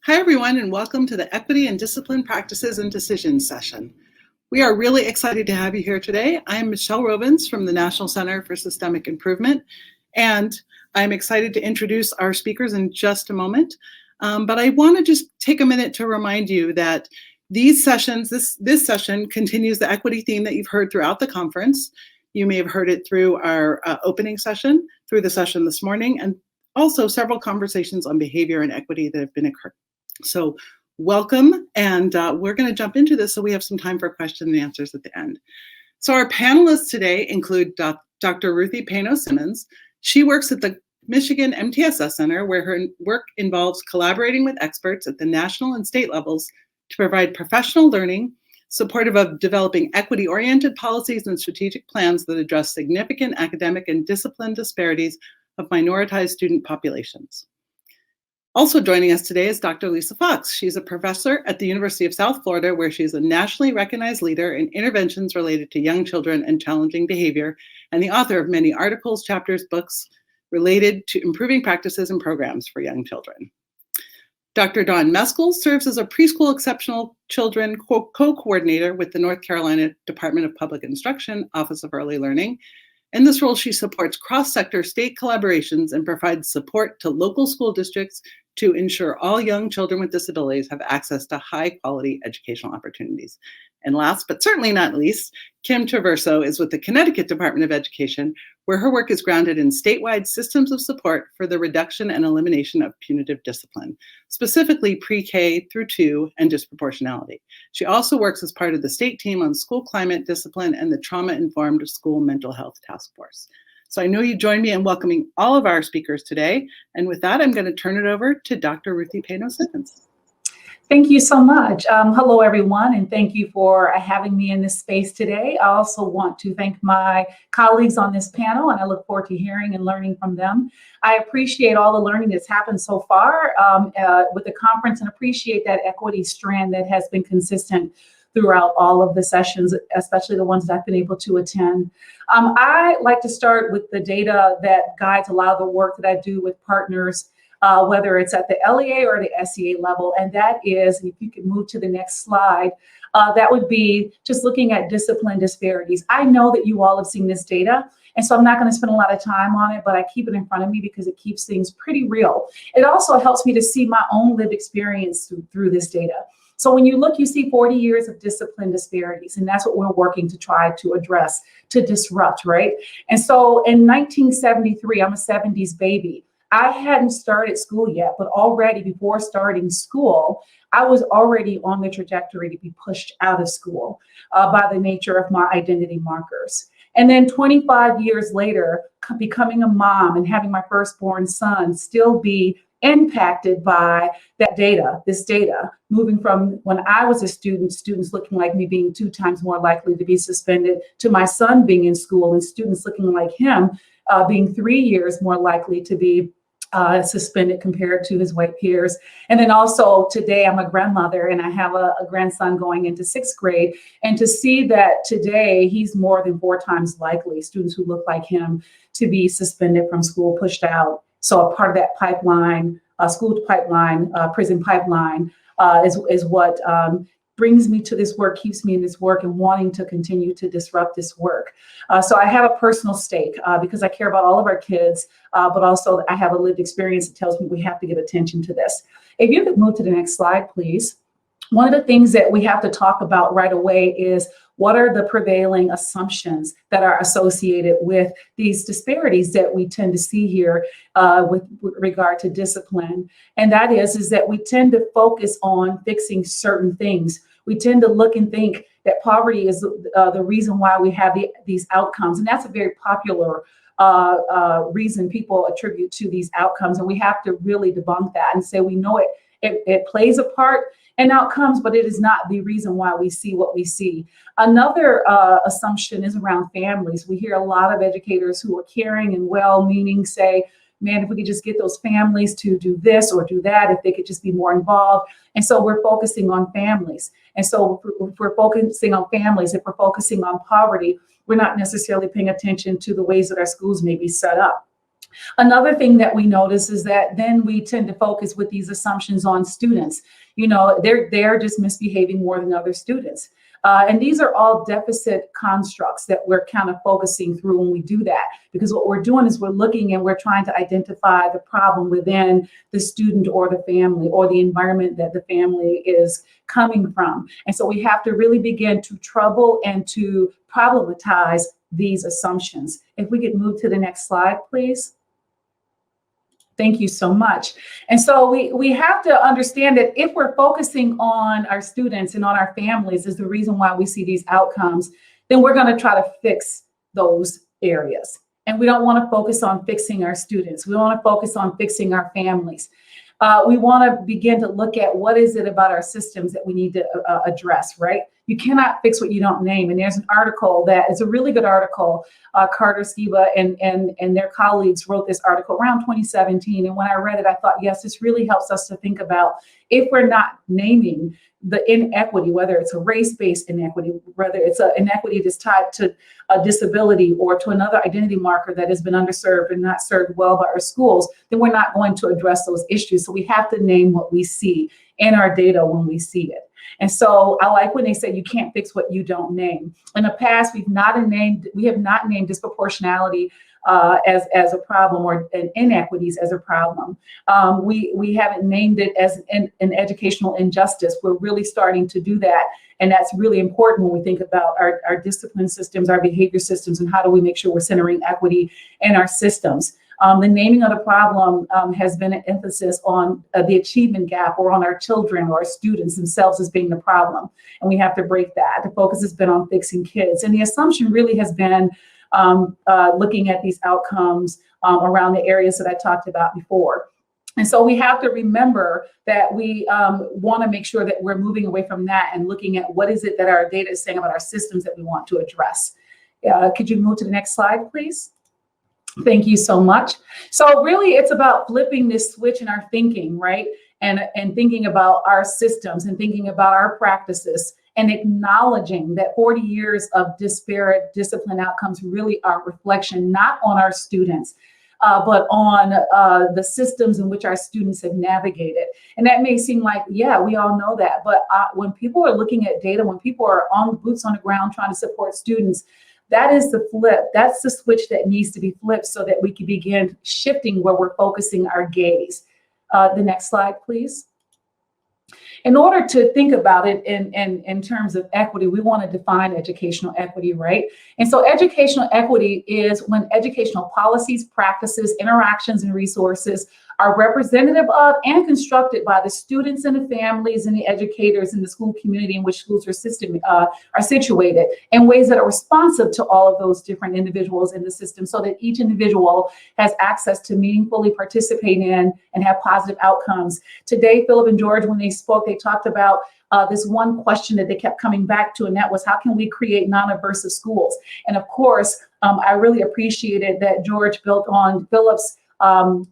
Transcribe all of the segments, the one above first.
Hi, everyone, and welcome to the Equity and Discipline Practices and Decisions session. We are really excited to have you here today. I'm Michelle Robins from the National Center for Systemic Improvement, and I'm excited to introduce our speakers in just a moment. But I want to just take a minute to remind you that these sessions, this session continues the equity theme that you've heard throughout the conference. You may have heard it through our opening session, through the session this morning, and also several conversations on behavior and equity that have been occurring. So welcome, and we're going to jump into this so we have some time for questions and answers at the end. So our panelists today include Dr. Ruthie Pano-Simmons. She works at the Michigan MTSS Center, where her work involves collaborating with experts at the national and state levels to provide professional learning, supportive of developing equity-oriented policies and strategic plans that address significant academic and discipline disparities of minoritized student populations. Also joining us today is Dr. Lisa Fox. She's a professor at the University of South Florida, where she's a nationally recognized leader in interventions related to young children and challenging behavior, and the author of many articles, chapters, books related to improving practices and programs for young children. Dr. Dawn Meskel serves as a preschool exceptional children co-coordinator with the North Carolina Department of Public Instruction, Office of Early Learning. In this role, she supports cross-sector state collaborations and provides support to local school districts to ensure all young children with disabilities have access to high-quality educational opportunities. And last, but certainly not least, Kim Traverso is with the Connecticut Department of Education, where her work is grounded in statewide systems of support for the reduction and elimination of punitive discipline, specifically pre-K through 2 and disproportionality. She also works as part of the state team on school climate discipline and the trauma-informed school mental health task force. So I know you join me in welcoming all of our speakers today. And with that, I'm going to turn it over to Dr. Ruthie Pano-Simmons. Thank you so much. Hello, everyone, and thank you for having me in this space today. I also want to thank my colleagues on this panel, and I look forward to hearing and learning from them. I appreciate all the learning that's happened so far with the conference, and appreciate that equity strand that has been consistent throughout all of the sessions, especially the ones that I've been able to attend. I like to start with the data that guides a lot of the work that I do with partners, whether it's at the LEA or the SEA level, and that is, if you could move to the next slide, that would be just looking at discipline disparities. I know that you all have seen this data, and so I'm not going to spend a lot of time on it, but I keep it in front of me because it keeps things pretty real. It also helps me to see my own lived experience through this data. So when you look, you see 40 years of discipline disparities, and that's what we're working to try to address, to disrupt, right? And so in 1973, I'm a 70s baby. I hadn't started school yet, but already before starting school, I was already on the trajectory to be pushed out of school by the nature of my identity markers. And then 25 years later, becoming a mom and having my firstborn son still be impacted by that data, this data, moving from when I was a student, students looking like me being 2 times more likely to be suspended, to my son being in school and students looking like him being 3 years more likely to be suspended compared to his white peers. And then also today I'm a grandmother and I have a grandson going into 6th grade. And to see that today he's more than 4 times likely, students who look like him, to be suspended from school, pushed out. So a part of that pipeline, school pipeline, prison pipeline is what brings me to this work, keeps me in this work, and wanting to continue to disrupt this work. So I have a personal stake because I care about all of our kids, but also I have a lived experience that tells me we have to give attention to this. If you could move to the next slide, please. One of the things that we have to talk about right away is what are the prevailing assumptions that are associated with these disparities that we tend to see here with regard to discipline. And that is that we tend to focus on fixing certain things. We tend to look and think that poverty is the reason why we have these outcomes. And that's a very popular reason people attribute to these outcomes. And we have to really debunk that and say we know it plays a part in outcomes, but it is not the reason why we see what we see. Another assumption is around families. We hear a lot of educators who are caring and well-meaning say, man, if we could just get those families to do this or do that, if they could just be more involved. And so we're focusing on families. And so if we're focusing on families, if we're focusing on poverty, we're not necessarily paying attention to the ways that our schools may be set up. Another thing that we notice is that then we tend to focus with these assumptions on students. You know, they're just misbehaving more than other students. And these are all deficit constructs that we're kind of focusing through when we do that, because what we're doing is we're looking and we're trying to identify the problem within the student or the family or the environment that the family is coming from. And so we have to really begin to trouble and to problematize these assumptions. If we could move to the next slide, please. Thank you so much. And so we have to understand that if we're focusing on our students and on our families is the reason why we see these outcomes, then we're going to try to fix those areas. And we don't want to focus on fixing our students. We want to focus on fixing our families. We want to begin to look at what is it about our systems that we need to address, right? You cannot fix what you don't name. And there's an article that is a really good article. Carter Skiba and their colleagues wrote this article around 2017. And when I read it, I thought, yes, this really helps us to think about if we're not naming the inequity, whether it's a race-based inequity, whether it's an inequity that's tied to a disability or to another identity marker that has been underserved and not served well by our schools, then we're not going to address those issues. So we have to name what we see in our data when we see it. And so I like when they say you can't fix what you don't name. In the past, we have not named disproportionality as a problem or inequities as a problem. We haven't named it as an educational injustice. We're really starting to do that. And that's really important when we think about our discipline systems, our behavior systems, and how do we make sure we're centering equity in our systems. The naming of the problem has been an emphasis on the achievement gap or on our children or our students themselves as being the problem. And we have to break that. The focus has been on fixing kids. And the assumption really has been looking at these outcomes around the areas that I talked about before. And so we have to remember that we want to make sure that we're moving away from that and looking at what is it that our data is saying about our systems that we want to address. Could you move to the next slide, please? Thank you so much. So really, it's about flipping this switch in our thinking, right? And thinking about our systems and thinking about our practices and acknowledging that 40 years of disparate discipline outcomes really are a reflection not on our students, but on the systems in which our students have navigated. And that may seem like, yeah, we all know that. But when people are looking at data, when people are on boots on the ground trying to support students, that is the flip. That's the switch that needs to be flipped so that we can begin shifting where we're focusing our gaze. The next slide, please. In order to think about it in terms of equity, we want to define educational equity, right? And so educational equity is when educational policies, practices, interactions, and resources are representative of and constructed by the students and the families and the educators in the school community in which schools are situated in ways that are responsive to all of those different individuals in the system so that each individual has access to meaningfully participate in and have positive outcomes. Today, Philip and George, when they spoke, they talked about this one question that they kept coming back to, and that was, how can we create non-aversive schools? And of course, I really appreciated that George built on Philip's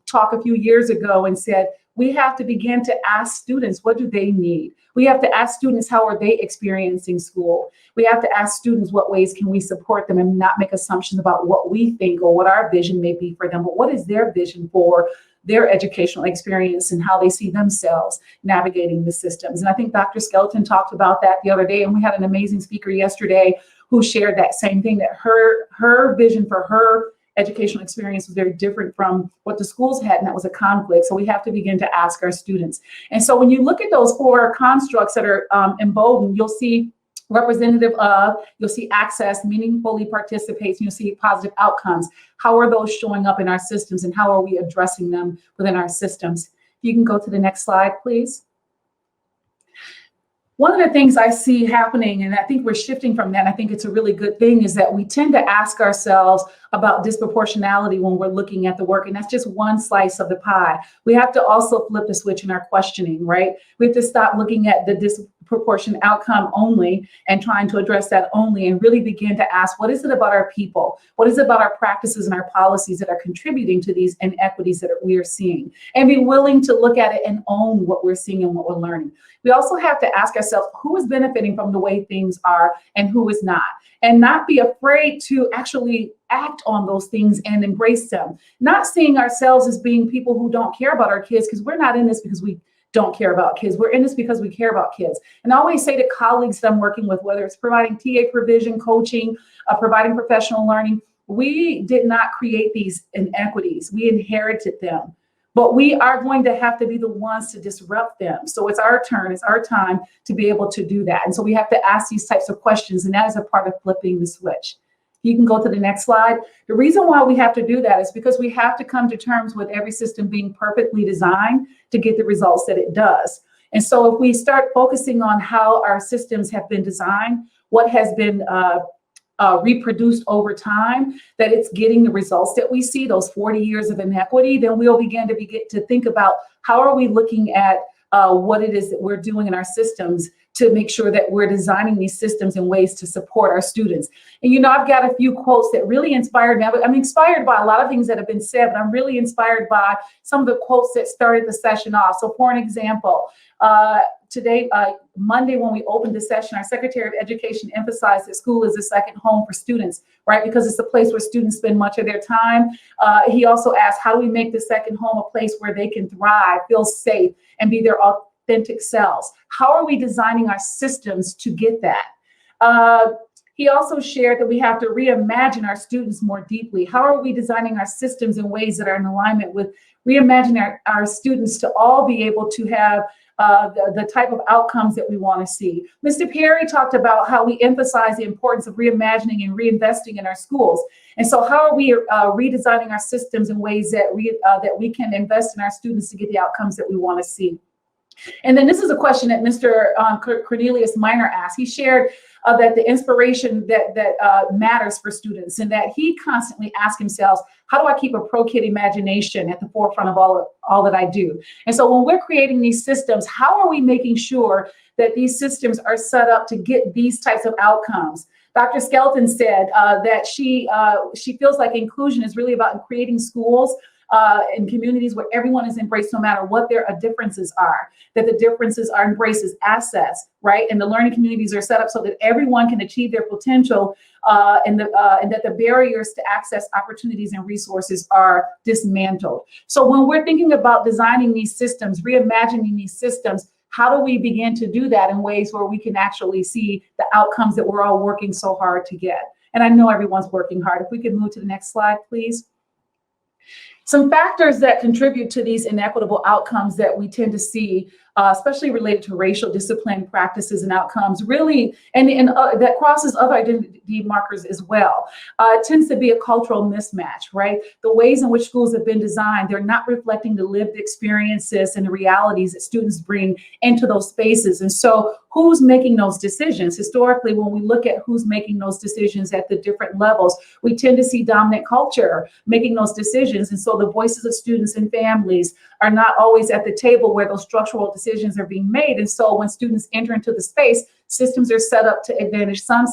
talk a few years ago and said, we have to begin to ask students, what do they need? We have to ask students, how are they experiencing school? We have to ask students, what ways can we support them and not make assumptions about what we think or what our vision may be for them, but what is their vision for their educational experience and how they see themselves navigating the systems. And I think Dr. Skelton talked about that the other day, and we had an amazing speaker yesterday who shared that same thing, that her vision for her educational experience was very different from what the schools had, and that was a conflict. So we have to begin to ask our students. And so when you look at those four constructs that are emboldened, you'll see representative of, you'll see access, meaningfully participates, and you'll see positive outcomes. How are those showing up in our systems, and how are we addressing them within our systems? If you can go to the next slide, please. One of the things I see happening, and I think we're shifting from that, and I think it's a really good thing, is that we tend to ask ourselves about disproportionality when we're looking at the work, and that's just one slice of the pie. We have to also flip the switch in our questioning, right? We have to stop looking at the disproportionate outcome only and trying to address that only, and really begin to ask, what is it about our people? What is it about our practices and our policies that are contributing to these inequities that we are seeing? And be willing to look at it and own what we're seeing and what we're learning. We also have to ask ourselves, who is benefiting from the way things are and who is not? And not be afraid to actually act on those things and embrace them. Not seeing ourselves as being people who don't care about our kids, because we're not in this because we don't care about kids. We're in this because we care about kids. And I always say to colleagues that I'm working with, whether it's providing TA provision, coaching, providing professional learning, we did not create these inequities. We inherited them. But we are going to have to be the ones to disrupt them. So it's our turn, it's our time to be able to do that. And so we have to ask these types of questions, and that is a part of flipping the switch. You can go to the next slide. The reason why we have to do that is because we have to come to terms with every system being perfectly designed to get the results that it does. And so if we start focusing on how our systems have been designed, what has been reproduced over time, that it's getting the results that we see, those 40 years of inequity, then we'll begin to think about how are we looking at what it is that we're doing in our systems to make sure that we're designing these systems in ways to support our students. And, you know, I've got a few quotes that really inspired me. I'm inspired by a lot of things that have been said, but I'm really inspired by some of the quotes that started the session off. So for an example, today, Monday, when we opened the session, our Secretary of Education emphasized that school is a second home for students, right? Because it's a place where students spend much of their time. He also asked, how do we make the second home a place where they can thrive, feel safe, and be their authentic selves? How are we designing our systems to get that? He also shared that we have to reimagine our students more deeply. How are we designing our systems in ways that are in alignment with reimagining our students to all be able to have the type of outcomes that we want to see? Mr. Perry talked about how we emphasize the importance of reimagining and reinvesting in our schools. And so how are we redesigning our systems in ways that we can invest in our students to get the outcomes that we want to see? And then this is a question that Mr. Cornelius Minor asked. He shared that the inspiration that matters for students, and that he constantly asks himself, how do I keep a pro-kid imagination at the forefront of all that I do? And so when we're creating these systems, how are we making sure that these systems are set up to get these types of outcomes? Dr. Skelton said that she feels like inclusion is really about creating schools in communities where everyone is embraced no matter what their differences are, that the differences are embraced as assets, right? And the learning communities are set up so that everyone can achieve their potential and that the barriers to access opportunities and resources are dismantled. So when we're thinking about designing these systems, reimagining these systems, how do we begin to do that in ways where we can actually see the outcomes that we're all working so hard to get? And I know everyone's working hard. If we could move to the next slide, please. Some factors that contribute to these inequitable outcomes that we tend to see, especially related to racial discipline practices and outcomes, really, and that crosses other identity markers as well. It tends to be a cultural mismatch, right? The ways in which schools have been designed, they're not reflecting the lived experiences and the realities that students bring into those spaces. And so who's making those decisions? Historically, when we look at who's making those decisions at the different levels, we tend to see dominant culture making those decisions. And so the voices of students and families are not always at the table where those structural decisions are being made. And so when students enter into the space, systems are set up to advantage some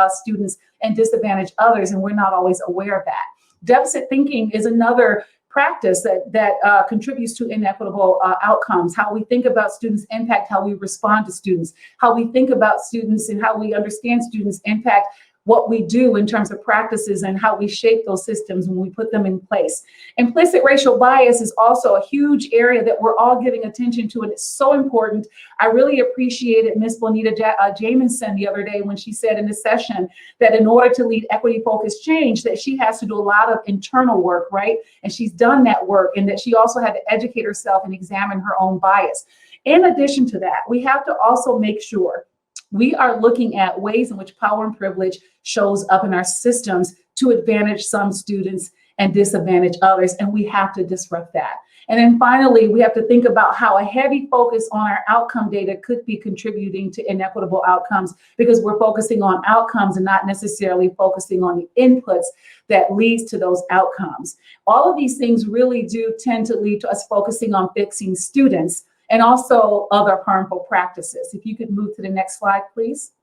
students and disadvantage others, and we're not always aware of that. Deficit thinking is another practice that contributes to inequitable outcomes. How we think about students impact how we respond to students. How we think about students and how we understand students impact what we do in terms of practices and how we shape those systems when we put them in place. Implicit racial bias is also a huge area that we're all giving attention to, and it's so important. I really appreciated Ms. Bonita Jamison the other day when she said in the session that in order to lead equity-focused change, that she has to do a lot of internal work, right? And she's done that work, and that she also had to educate herself and examine her own bias. In addition to that, we have to also make sure we are looking at ways in which power and privilege shows up in our systems to advantage some students and disadvantage others, and we have to disrupt that. And then finally, we have to think about how a heavy focus on our outcome data could be contributing to inequitable outcomes, because we're focusing on outcomes and not necessarily focusing on the inputs that leads to those outcomes. All of these things really do tend to lead to us focusing on fixing students and also other harmful practices. If you could move to the next slide, please.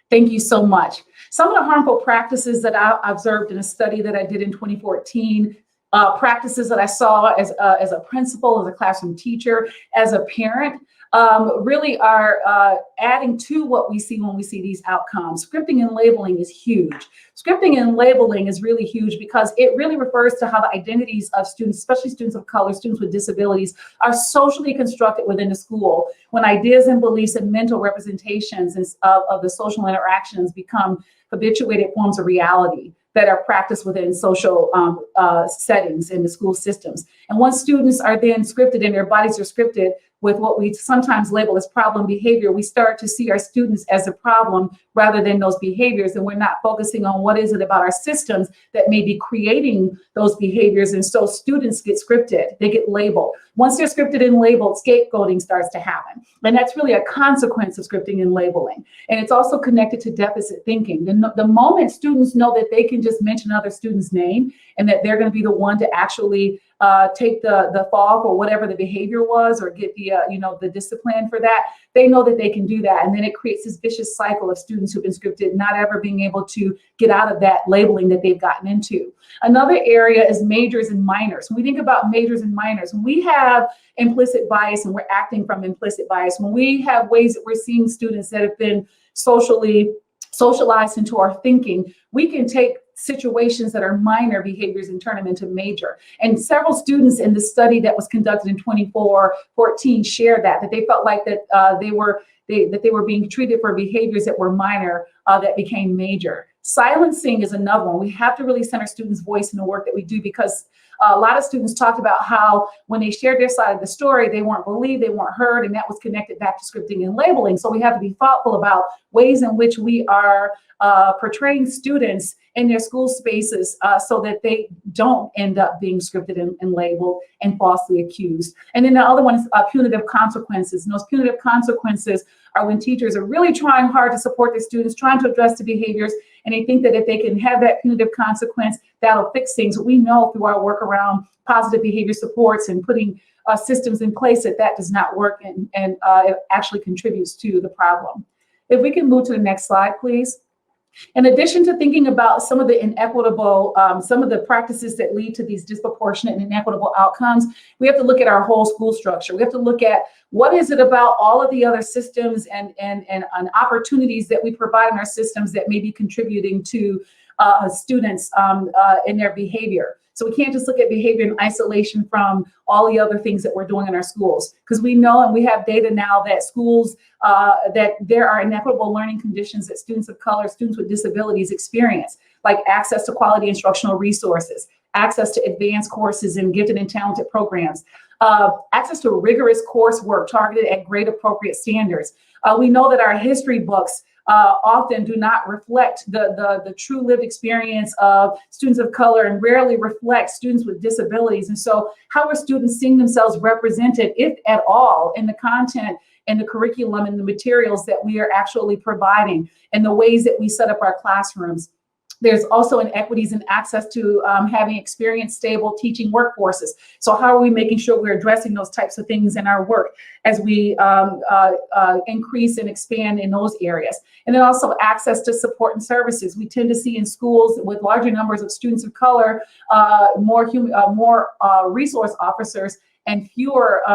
Thank you so much. Some of the harmful practices that I observed in a study that I did in 2014 practices that I saw as a principal, as a classroom teacher, as a parent, really are adding to what we see when we see these outcomes. Scripting and labeling is huge. Scripting and labeling is really huge because it really refers to how the identities of students, especially students of color, students with disabilities, are socially constructed within the school when ideas and beliefs and mental representations of the social interactions become habituated forms of reality that are practiced within social settings in the school systems. And once students are then scripted and their bodies are scripted with what we sometimes label as problem behavior, we start to see our students as a problem rather than those behaviors. And we're not focusing on what is it about our systems that may be creating those behaviors. And so students get scripted, they get labeled. Once they're scripted and labeled, scapegoating starts to happen. And that's really a consequence of scripting and labeling. And it's also connected to deficit thinking. The moment students know that they can just mention another student's name and that they're going to be the one to actually take the fall for whatever the behavior was or get the discipline for that, they know that they can do that. And then it creates this vicious cycle of students who've been scripted, not ever being able to get out of that labeling that they've gotten into. Another area is majors and minors. When we think about majors and minors, when we have implicit bias and we're acting from implicit bias, when we have ways that we're seeing students that have been socialized into our thinking, we can take situations that are minor behaviors and turn them into major. And several students in the study that was conducted in 2014 shared that they felt like that they were being treated for behaviors that were minor that became major. Silencing is another one. We have to really center students' voice in the work that we do, because a lot of students talked about how when they shared their side of the story, they weren't believed, they weren't heard, and that was connected back to scripting and labeling. So we have to be thoughtful about ways in which we are portraying students in their school spaces so that they don't end up being scripted and labeled and falsely accused. And then the other one is punitive consequences. And those punitive consequences are when teachers are really trying hard to support their students, trying to address the behaviors, and they think that if they can have that punitive consequence, that'll fix things. We know through our work around positive behavior supports and putting systems in place that does not work, and it actually contributes to the problem. If we can move to the next slide, please. In addition to thinking about some of the inequitable, some of the practices that lead to these disproportionate and inequitable outcomes, we have to look at our whole school structure. We have to look at what is it about all of the other systems and opportunities that we provide in our systems that may be contributing to students in their behavior. So we can't just look at behavior in isolation from all the other things that we're doing in our schools, because we know and we have data now that schools, that there are inequitable learning conditions that students of color, students with disabilities experience, like access to quality instructional resources, access to advanced courses in gifted and talented programs, access to rigorous coursework targeted at grade appropriate standards. We know that our history books often do not reflect the true lived experience of students of color and rarely reflect students with disabilities. And so how are students seeing themselves represented, if at all, in the content and the curriculum and the materials that we are actually providing and the ways that we set up our classrooms? There's also inequities in access to having experienced, stable teaching workforces. So how are we making sure we're addressing those types of things in our work as we increase and expand in those areas? And then also access to support and services. We tend to see in schools with larger numbers of students of color, more resource officers and fewer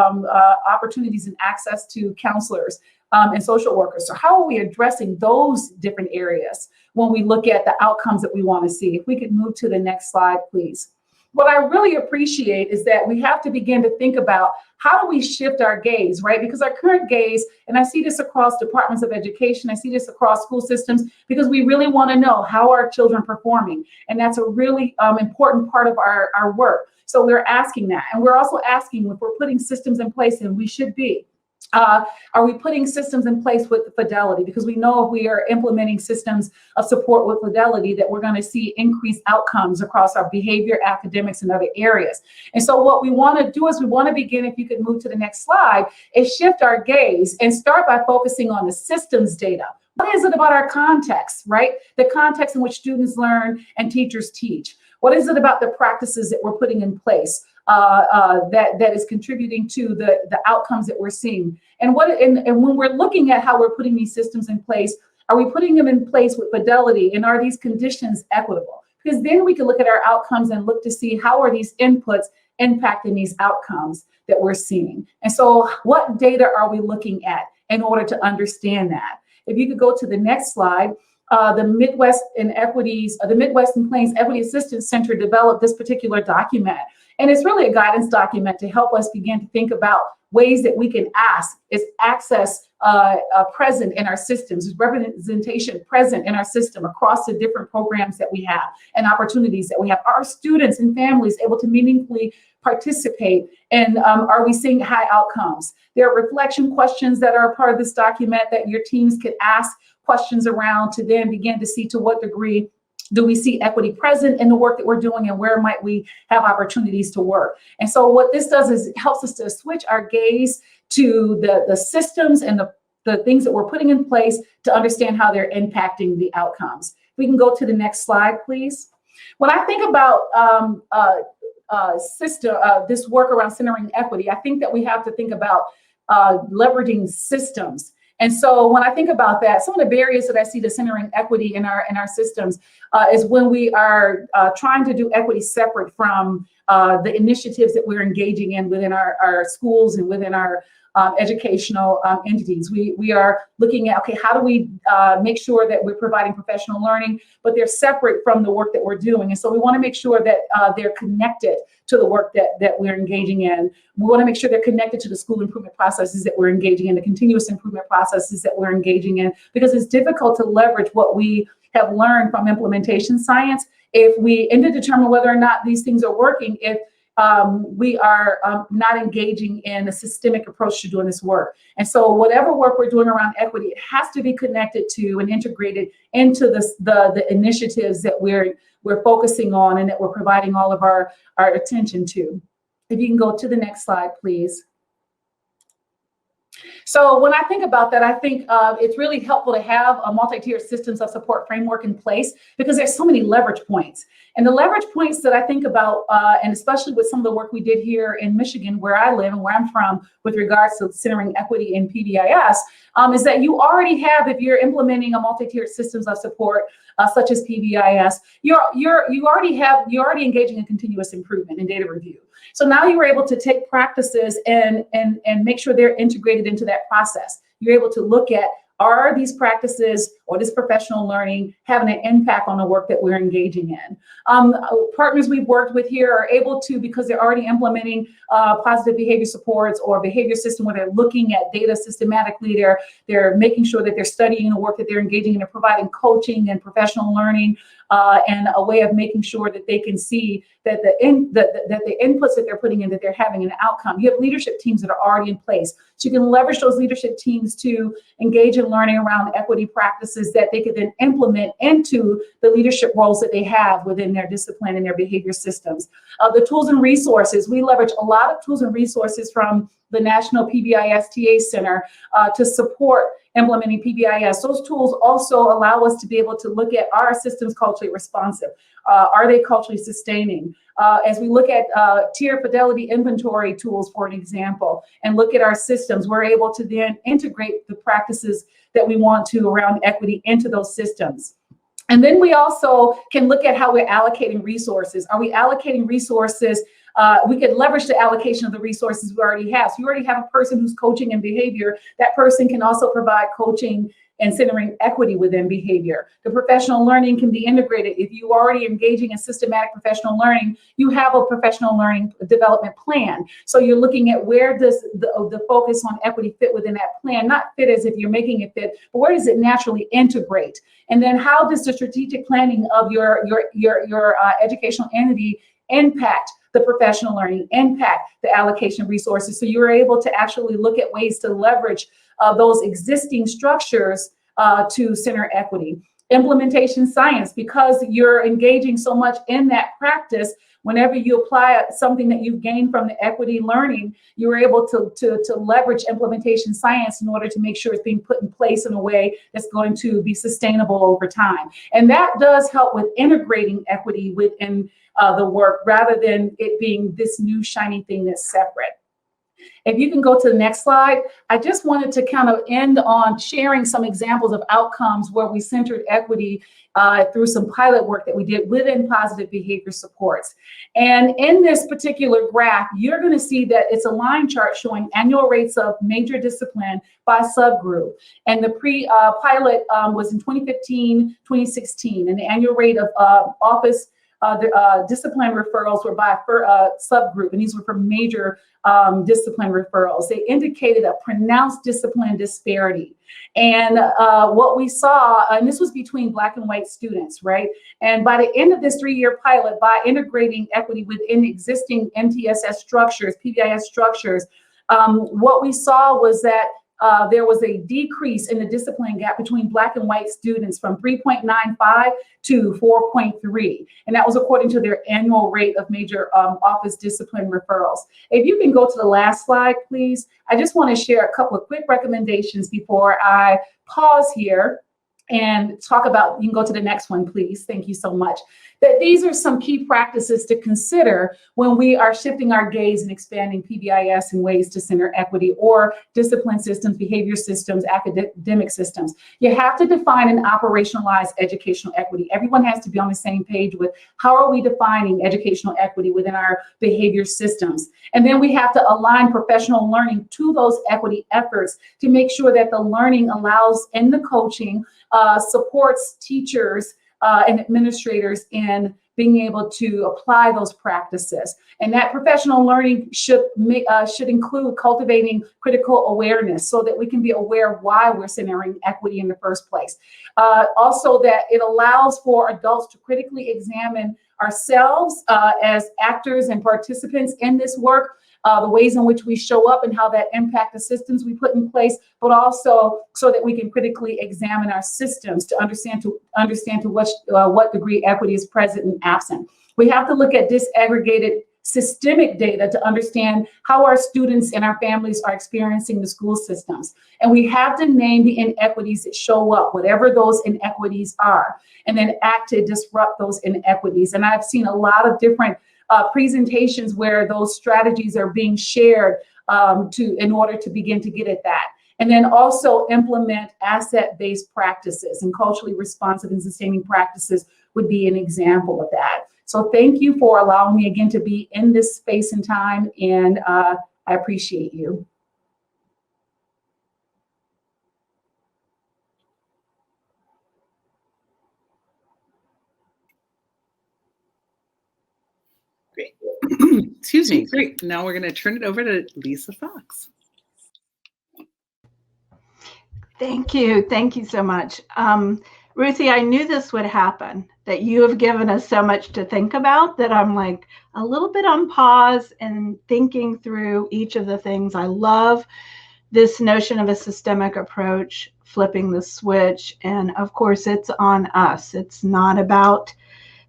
opportunities and access to counselors and social workers. So how are we addressing those different areas when we look at the outcomes that we want to see? If we could move to the next slide, please. What I really appreciate is that we have to begin to think about how do we shift our gaze, right? Because our current gaze, and I see this across departments of education, I see this across school systems, because we really want to know how are children performing. And that's a really important part of our work. So we're asking that. And we're also asking if we're putting systems in place, and we should be. Are we putting systems in place with fidelity? Because we know if we are implementing systems of support with fidelity, that we're going to see increased outcomes across our behavior, academics, and other areas. And so what we want to do is we want to begin, if you could move to the next slide, is shift our gaze and start by focusing on the systems data. What is it about our context, right? The context in which students learn and teachers teach. What is it about the practices that we're putting in place that is contributing to the outcomes that we're seeing? And when we're looking at how we're putting these systems in place, are we putting them in place with fidelity? And are these conditions equitable? because then we can look at our outcomes and look to see how are these inputs impacting these outcomes that we're seeing. And so what data are we looking at in order to understand that? If you could go to the next slide, the Midwest and Plains Equity Assistance Center developed this particular document. And it's really a guidance document to help us begin to think about ways that we can ask, is access present in our systems, is representation present in our system across the different programs that we have and opportunities that we have? Are students and families able to meaningfully participate? And are we seeing high outcomes? There are reflection questions that are a part of this document that your teams could ask questions around to then begin to see to what degree do we see equity present in the work that we're doing, and where might we have opportunities to work? And so what this does is it helps us to switch our gaze to the systems and the things that we're putting in place to understand how they're impacting the outcomes. We can go to the next slide, please. When I think about this work around centering equity, I think that we have to think about leveraging systems. And so when I think about that, some of the barriers that I see to centering equity in our systems is when we are trying to do equity separate from the initiatives that we're engaging in within our schools and within our educational entities. We are looking at, okay, how do we make sure that we're providing professional learning, but they're separate from the work that we're doing. And so we want to make sure that they're connected to the work that we're engaging in. We want to make sure they're connected to the school improvement processes that we're engaging in, the continuous improvement processes that we're engaging in, because it's difficult to leverage what we have learned from implementation science if we and to determine whether or not these things are working if we are not engaging in a systemic approach to doing this work. And so whatever work we're doing around equity, it has to be connected to and integrated into the initiatives that we're focusing on and that we're providing all of our attention to. If you can go to the next slide, please. So when I think about that, I think it's really helpful to have a multi-tiered systems of support framework in place, because there's so many leverage points. And the leverage points that I think about, and especially with some of the work we did here in Michigan, where I live and where I'm from, with regards to centering equity in PBIS, is that you already have, if you're implementing a multi-tiered systems of support, such as PBIS, you're already engaging in continuous improvement and data review. So now you were able to take practices and make sure they're integrated into that process. You're able to look at, are these practices or this professional learning having an impact on the work that we're engaging in? Partners we've worked with here are able to, because they're already implementing positive behavior supports or behavior system where they're looking at data systematically, they're making sure that they're studying the work that they're engaging in, they're providing coaching and professional learning, and a way of making sure that they can see that the inputs that they're putting in, that they're having an outcome. You have leadership teams that are already in place. So you can leverage those leadership teams to engage in learning around equity practices that they could then implement into the leadership roles that they have within their discipline and their behavior systems. The tools and resources, we leverage a lot of tools and resources from the National PBIS TA Center to support implementing PBIS. Those tools also allow us to be able to look at, are our systems culturally responsive? Are they culturally sustaining? As we look at tier fidelity inventory tools, for an example, and look at our systems, we're able to then integrate the practices that we want to around equity into those systems. And then we also can look at how we're allocating resources. Are we allocating resources? We could leverage the allocation of the resources we already have. So you already have a person who's coaching in behavior. That person can also provide coaching and centering equity within behavior. The professional learning can be integrated. If you are already engaging in systematic professional learning, you have a professional learning development plan. So you're looking at, where does the focus on equity fit within that plan? Not fit as if you're making it fit, but where does it naturally integrate? And then how does the strategic planning of your educational entity impact the professional learning, impact the allocation of resources? So you're able to actually look at ways to leverage those existing structures to center equity. Implementation science, because you're engaging so much in that practice, whenever you apply something that you've gained from the equity learning, you're able to leverage implementation science in order to make sure it's being put in place in a way that's going to be sustainable over time. And that does help with integrating equity within the work, rather than it being this new shiny thing that's separate. If you can go to the next slide, I just wanted to kind of end on sharing some examples of outcomes where we centered equity through some pilot work that we did within positive behavior supports. And in this particular graph, you're going to see that it's a line chart showing annual rates of major discipline by subgroup. And the pilot was in 2015, 2016, and the annual rate of office discipline referrals were by subgroup, and these were for major discipline referrals. They indicated a pronounced discipline disparity. And what we saw, and this was between Black and white students, right? And by the end of this 3-year pilot, by integrating equity within existing MTSS structures, PBIS structures, what we saw was that there was a decrease in the discipline gap between Black and white students from 3.95 to 4.3. And that was according to their annual rate of major office discipline referrals. If you can go to the last slide, please. I just want to share a couple of quick recommendations before I pause here and talk about, you can go to the next one, please. Thank you so much. That these are some key practices to consider when we are shifting our gaze and expanding PBIS in ways to center equity or discipline systems, behavior systems, academic systems. You have to define and operationalize educational equity. Everyone has to be on the same page with how are we defining educational equity within our behavior systems. And then we have to align professional learning to those equity efforts to make sure that the learning allows in the coaching supports teachers and administrators in being able to apply those practices. And that professional learning should include cultivating critical awareness so that we can be aware of why we're centering equity in the first place. Also that it allows for adults to critically examine ourselves as actors and participants in this work, the ways in which we show up and how that impact the systems we put in place, but also so that we can critically examine our systems to understand to what degree equity is present and absent. We have to look at disaggregated systemic data to understand how our students and our families are experiencing the school systems. And we have to name the inequities that show up, whatever those inequities are, and then act to disrupt those inequities. And I've seen a lot of different presentations where those strategies are being shared in order to begin to get at that. And then also implement asset-based practices, and culturally responsive and sustaining practices would be an example of that. So thank you for allowing me again to be in this space and time, and I appreciate you. Great. Excuse me. Great. Now we're going to turn it over to Lisa Fox. Thank you. Thank you so much. Ruthie, I knew this would happen, that you have given us so much to think about that I'm like a little bit on pause and thinking through each of the things. I love this notion of a systemic approach, flipping the switch. And of course, it's on us. It's not about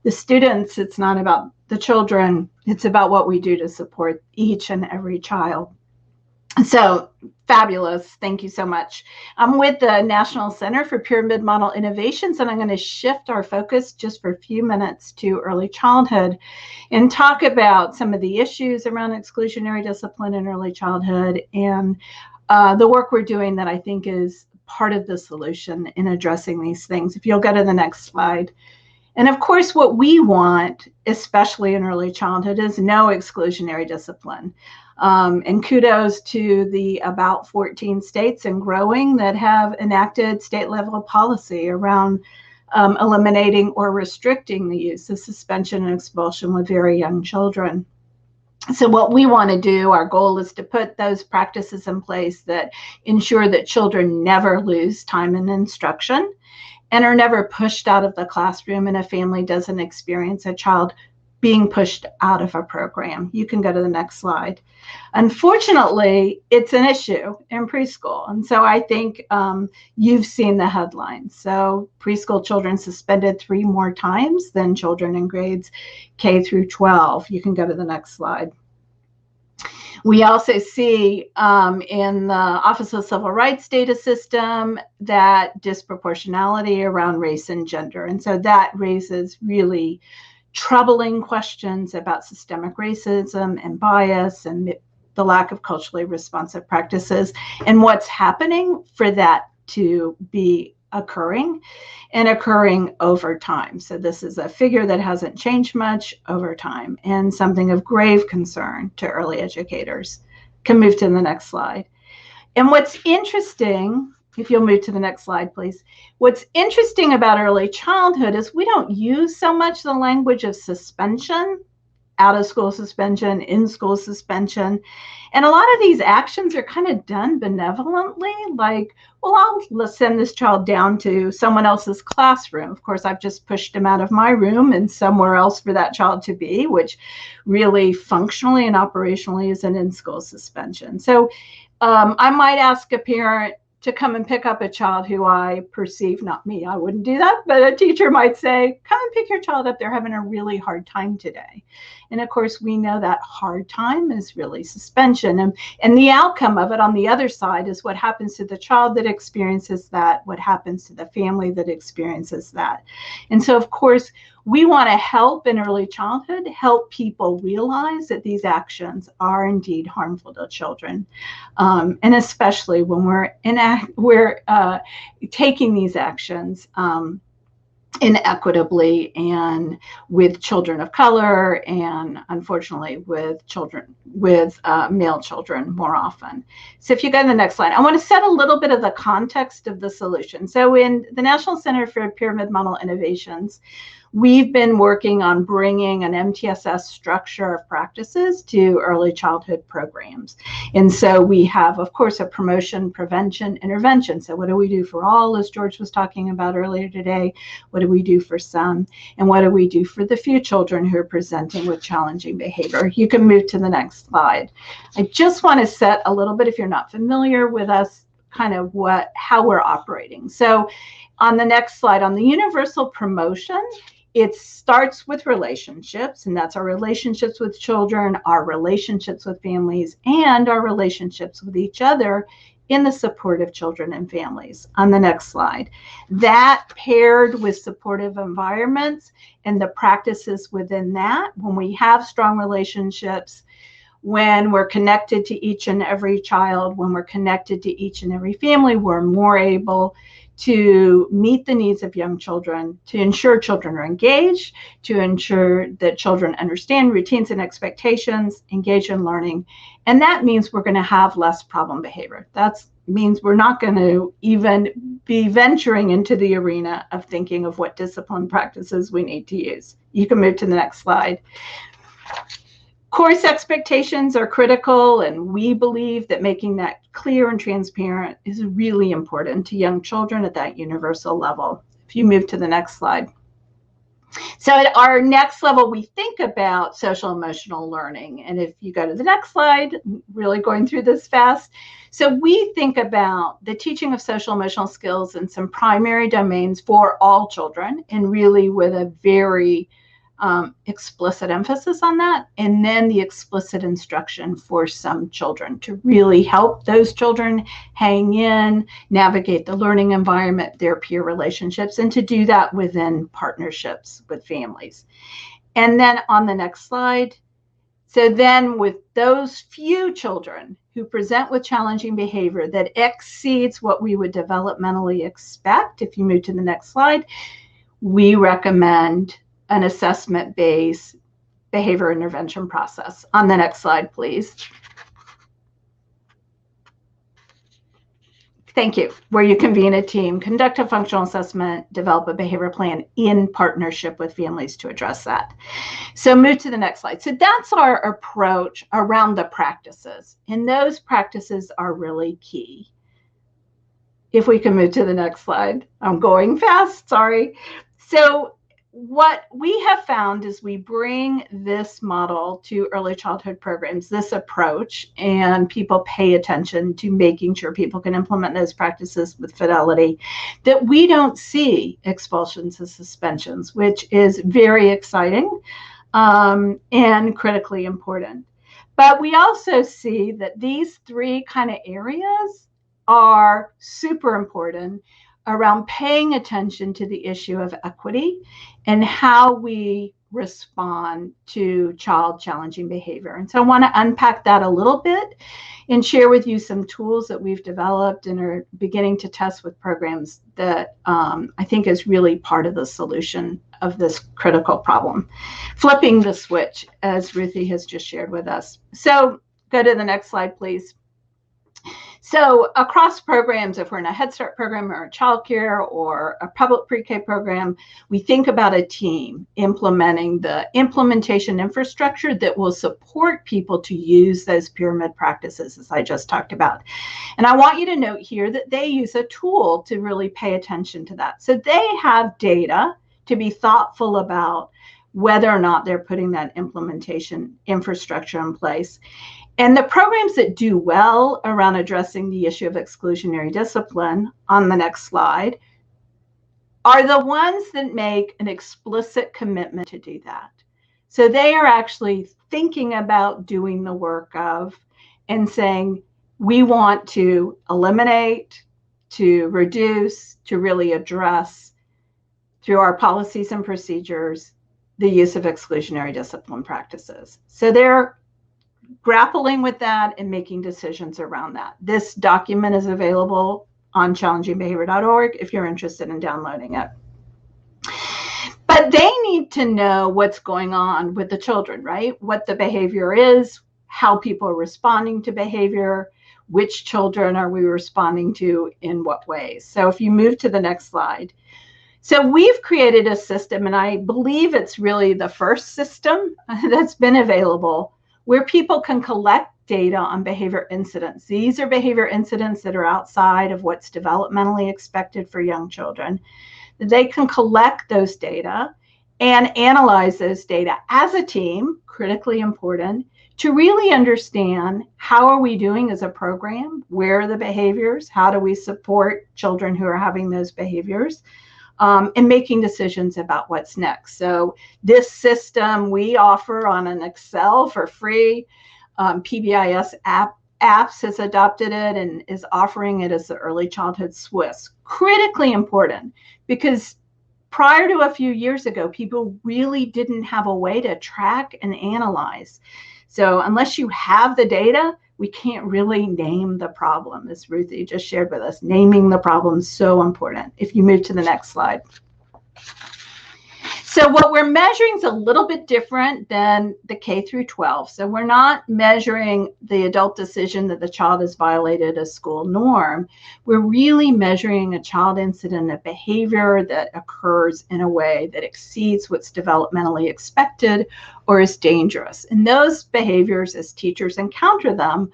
the students. It's not about the children. It's about what we do to support each and every child. So fabulous. Thank you so much. I'm with the National Center for Pyramid Model Innovations, and I'm going to shift our focus just for a few minutes to early childhood and talk about some of the issues around exclusionary discipline in early childhood and the work we're doing that I think is part of the solution in addressing these things. If you'll go to the next slide. And of course, what we want, especially in early childhood, is no exclusionary discipline. And kudos to the about 14 states and growing that have enacted state level policy around eliminating or restricting the use of suspension and expulsion with very young children. So what we want to do, our goal is to put those practices in place that ensure that children never lose time in instruction and are never pushed out of the classroom, and a family doesn't experience a child being pushed out of a program. You can go to the next slide. Unfortunately, it's an issue in preschool. And so I think you've seen the headlines. So preschool children suspended 3 more times than children in grades K through 12. You can go to the next slide. We also see in the Office of Civil Rights data system that disproportionality around race and gender. And so that raises really troubling questions about systemic racism and bias and the lack of culturally responsive practices and what's happening for that to be occurring and occurring over time. So this is a figure that hasn't changed much over time and something of grave concern to early educators. Can move to the next slide. And what's interesting, if you'll move to the next slide, please. What's interesting about early childhood is we don't use so much the language of suspension, out of school suspension, in school suspension. And a lot of these actions are kind of done benevolently, like, well, let's send this child down to someone else's classroom. Of course, I've just pushed him out of my room and somewhere else for that child to be, which really functionally and operationally is an in-school suspension. So I might ask a parent to come and pick up a child who I perceive, not me, I wouldn't do that, but a teacher might say, come and pick your child up. They're having a really hard time today. And of course, we know that hard time is really suspension. And the outcome of it on the other side is what happens to the child that experiences that, what happens to the family that experiences that. And so, of course, we want to help in early childhood, help people realize that these actions are indeed harmful to children. And especially when we're taking these actions inequitably and with children of color and unfortunately with male children more often. So if you go to the next slide, I want to set a little bit of the context of the solution. So in the National Center for Pyramid Model Innovations, we've been working on bringing an MTSS structure of practices to early childhood programs. And so we have, of course, a promotion, prevention, intervention. So what do we do for all, as George was talking about earlier today? What do we do for some? And what do we do for the few children who are presenting with challenging behavior? You can move to the next slide. I just want to set a little bit, if you're not familiar with us, kind of how we're operating. So on the next slide, on the universal promotion, it starts with relationships, and that's our relationships with children, our relationships with families, and our relationships with each other in the support of children and families. On the next slide, that paired with supportive environments and the practices within that, when we have strong relationships, when we're connected to each and every child, when we're connected to each and every family, we're more able to meet the needs of young children, to ensure children are engaged, to ensure that children understand routines and expectations, engage in learning. And that means we're going to have less problem behavior. That means we're not going to even be venturing into the arena of thinking of what discipline practices we need to use. You can move to the next slide. Course expectations are critical, and we believe that making that clear and transparent is really important to young children at that universal level. If you move to the next slide. So at our next level, we think about social emotional learning. And if you go to the next slide, really going through this fast. So we think about the teaching of social emotional skills in some primary domains for all children, and really with a very explicit emphasis on that, and then the explicit instruction for some children to really help those children hang in, navigate the learning environment, their peer relationships, and to do that within partnerships with families. And then on the next slide, so then with those few children who present with challenging behavior that exceeds what we would developmentally expect, if you move to the next slide, we recommend an assessment-based behavior intervention process. On the next slide, please. Thank you. Where you convene a team, conduct a functional assessment, develop a behavior plan in partnership with families to address that. So move to the next slide. So that's our approach around the practices. And those practices are really key. If we can move to the next slide. I'm going fast, sorry. So what we have found is we bring this model to early childhood programs, this approach, and people pay attention to making sure people can implement those practices with fidelity, that we don't see expulsions and suspensions, which is very exciting and critically important. But we also see that these three kind of areas are super important around paying attention to the issue of equity and how we respond to child challenging behavior. And so I want to unpack that a little bit and share with you some tools that we've developed and are beginning to test with programs that I think is really part of the solution of this critical problem. Flipping the switch, as Ruthie has just shared with us. So go to the next slide, please. So across programs, if we're in a Head Start program or a childcare or a public pre-K program, we think about a team implementing the implementation infrastructure that will support people to use those pyramid practices, as I just talked about. And I want you to note here that they use a tool to really pay attention to that. So they have data to be thoughtful about whether or not they're putting that implementation infrastructure in place. And the programs that do well around addressing the issue of exclusionary discipline, on the next slide, are the ones that make an explicit commitment to do that. So they are actually thinking about doing the work of and saying, we want to eliminate, to reduce, to really address through our policies and procedures, the use of exclusionary discipline practices. So they're grappling with that and making decisions around that. This document is available on challengingbehavior.org if you're interested in downloading it. But they need to know what's going on with the children, right? What the behavior is, how people are responding to behavior, which children are we responding to in what ways. So if you move to the next slide. So we've created a system, and I believe it's really the first system that's been available where people can collect data on behavior incidents. These are behavior incidents that are outside of what's developmentally expected for young children. They can collect those data and analyze those data as a team, critically important, to really understand how are we doing as a program, where are the behaviors, how do we support children who are having those behaviors, and making decisions about what's next. So this system we offer on an Excel for free. PBIS apps has adopted it and is offering it as the Early Childhood Swiss. Critically important because prior to a few years ago, people really didn't have a way to track and analyze. So unless you have the data, we can't really name the problem, as Ruthie just shared with us. Naming the problem is so important. If you move to the next slide. So what we're measuring is a little bit different than the K through 12. So we're not measuring the adult decision that the child has violated a school norm. We're really measuring a child incident of behavior that occurs in a way that exceeds what's developmentally expected or is dangerous. And those behaviors, as teachers encounter them,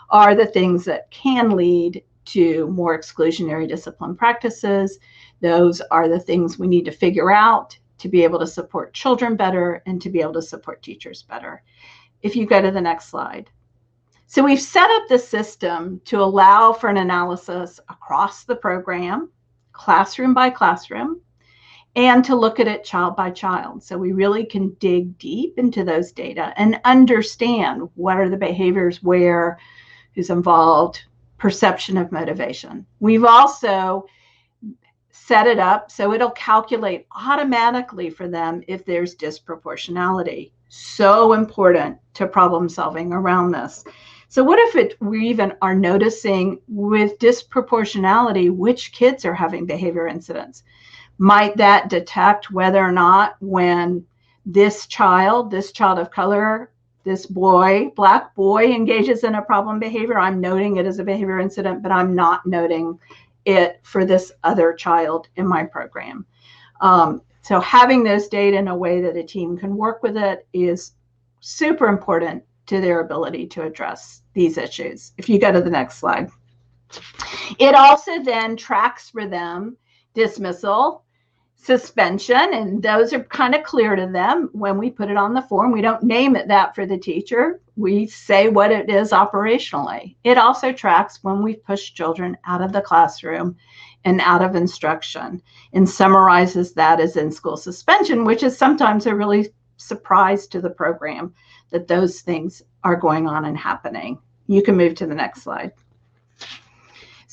are the things that can lead to more exclusionary discipline practices. Those are the things we need to figure out to be able to support children better and to be able to support teachers better. If you go to the next slide. So we've set up the system to allow for an analysis across the program, classroom by classroom, and to look at it child by child. So we really can dig deep into those data and understand what are the behaviors where, who's involved, perception of motivation. We've also set it up so it'll calculate automatically for them if there's disproportionality. So important to problem solving around this. So what if we even are noticing with disproportionality which kids are having behavior incidents? Might that detect whether or not when this child of color, this boy, black boy, engages in a problem behavior, I'm noting it as a behavior incident, but I'm not noting it for this other child in my program. So having those data in a way that a team can work with it is super important to their ability to address these issues. If you go to the next slide. It also then tracks for them dismissal, suspension, and those are kind of clear to them when we put it on the form. We don't name it that for the teacher. We say what it is operationally. It also tracks when we push children out of the classroom and out of instruction and summarizes that as in-school suspension, which is sometimes a really surprise to the program that those things are going on and happening. You can move to the next slide.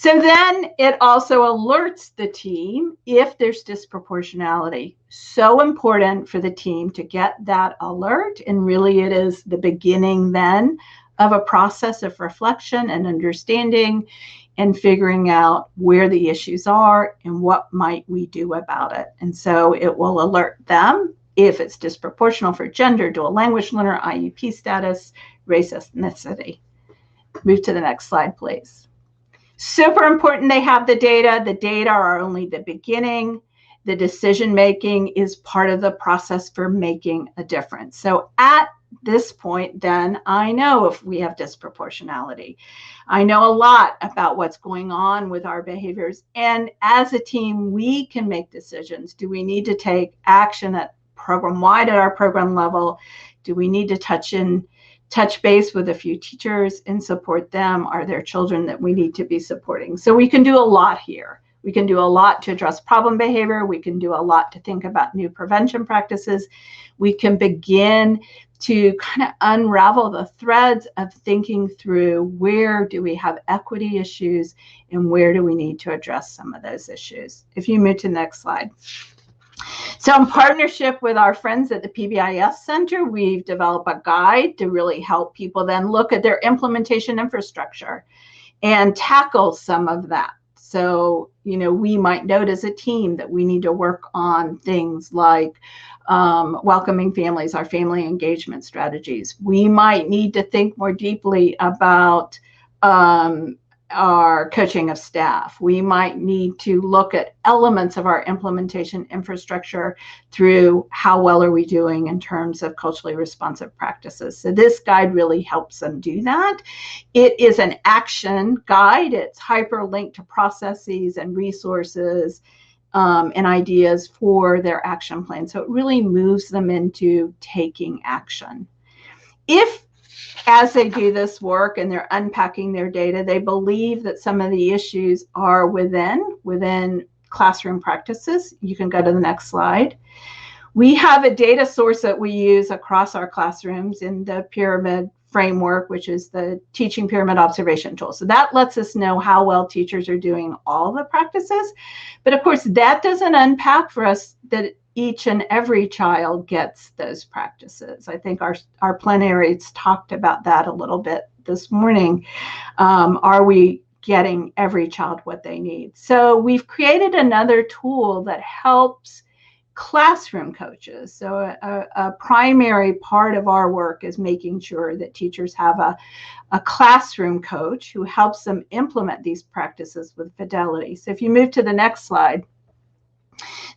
So then it also alerts the team if there's disproportionality. So important for the team to get that alert. And really it is the beginning then of a process of reflection and understanding and figuring out where the issues are and what might we do about it. And so it will alert them if it's disproportional for gender, dual language learner, IEP status, race, ethnicity. Move to the next slide, please. Super important they have the data. The data are only the beginning. The decision-making is part of the process for making a difference. So at this point, then, I know if we have disproportionality. I know a lot about what's going on with our behaviors. And as a team, we can make decisions. Do we need to take action at program-wide at our program level? Do we need to touch base with a few teachers and support them? Are there children that we need to be supporting? So we can do a lot here. We can do a lot to address problem behavior. We can do a lot to think about new prevention practices. We can begin to kind of unravel the threads of thinking through where do we have equity issues and where do we need to address some of those issues. If you move to the next slide. So in partnership with our friends at the PBIS Center, we've developed a guide to really help people then look at their implementation infrastructure and tackle some of that. So, we might note as a team that we need to work on things like welcoming families, our family engagement strategies. We might need to think more deeply about our coaching of staff. We might need to look at elements of our implementation infrastructure through how well are we doing in terms of culturally responsive practices. So this guide really helps them do that. It is an action guide. It's hyperlinked to processes and resources and ideas for their action plan. So it really moves them into taking action. If as they do this work and they're unpacking their data, they believe that some of the issues are within classroom practices. You can go to the next slide. We have a data source that we use across our classrooms in the pyramid framework, which is the teaching pyramid observation tool. So that lets us know how well teachers are doing all the practices. But of course, that doesn't unpack for us that each and every child gets those practices. I think our plenaries talked about that a little bit this morning. Are we getting every child what they need? So we've created another tool that helps classroom coaches. So a primary part of our work is making sure that teachers have a classroom coach who helps them implement these practices with fidelity. So if you move to the next slide.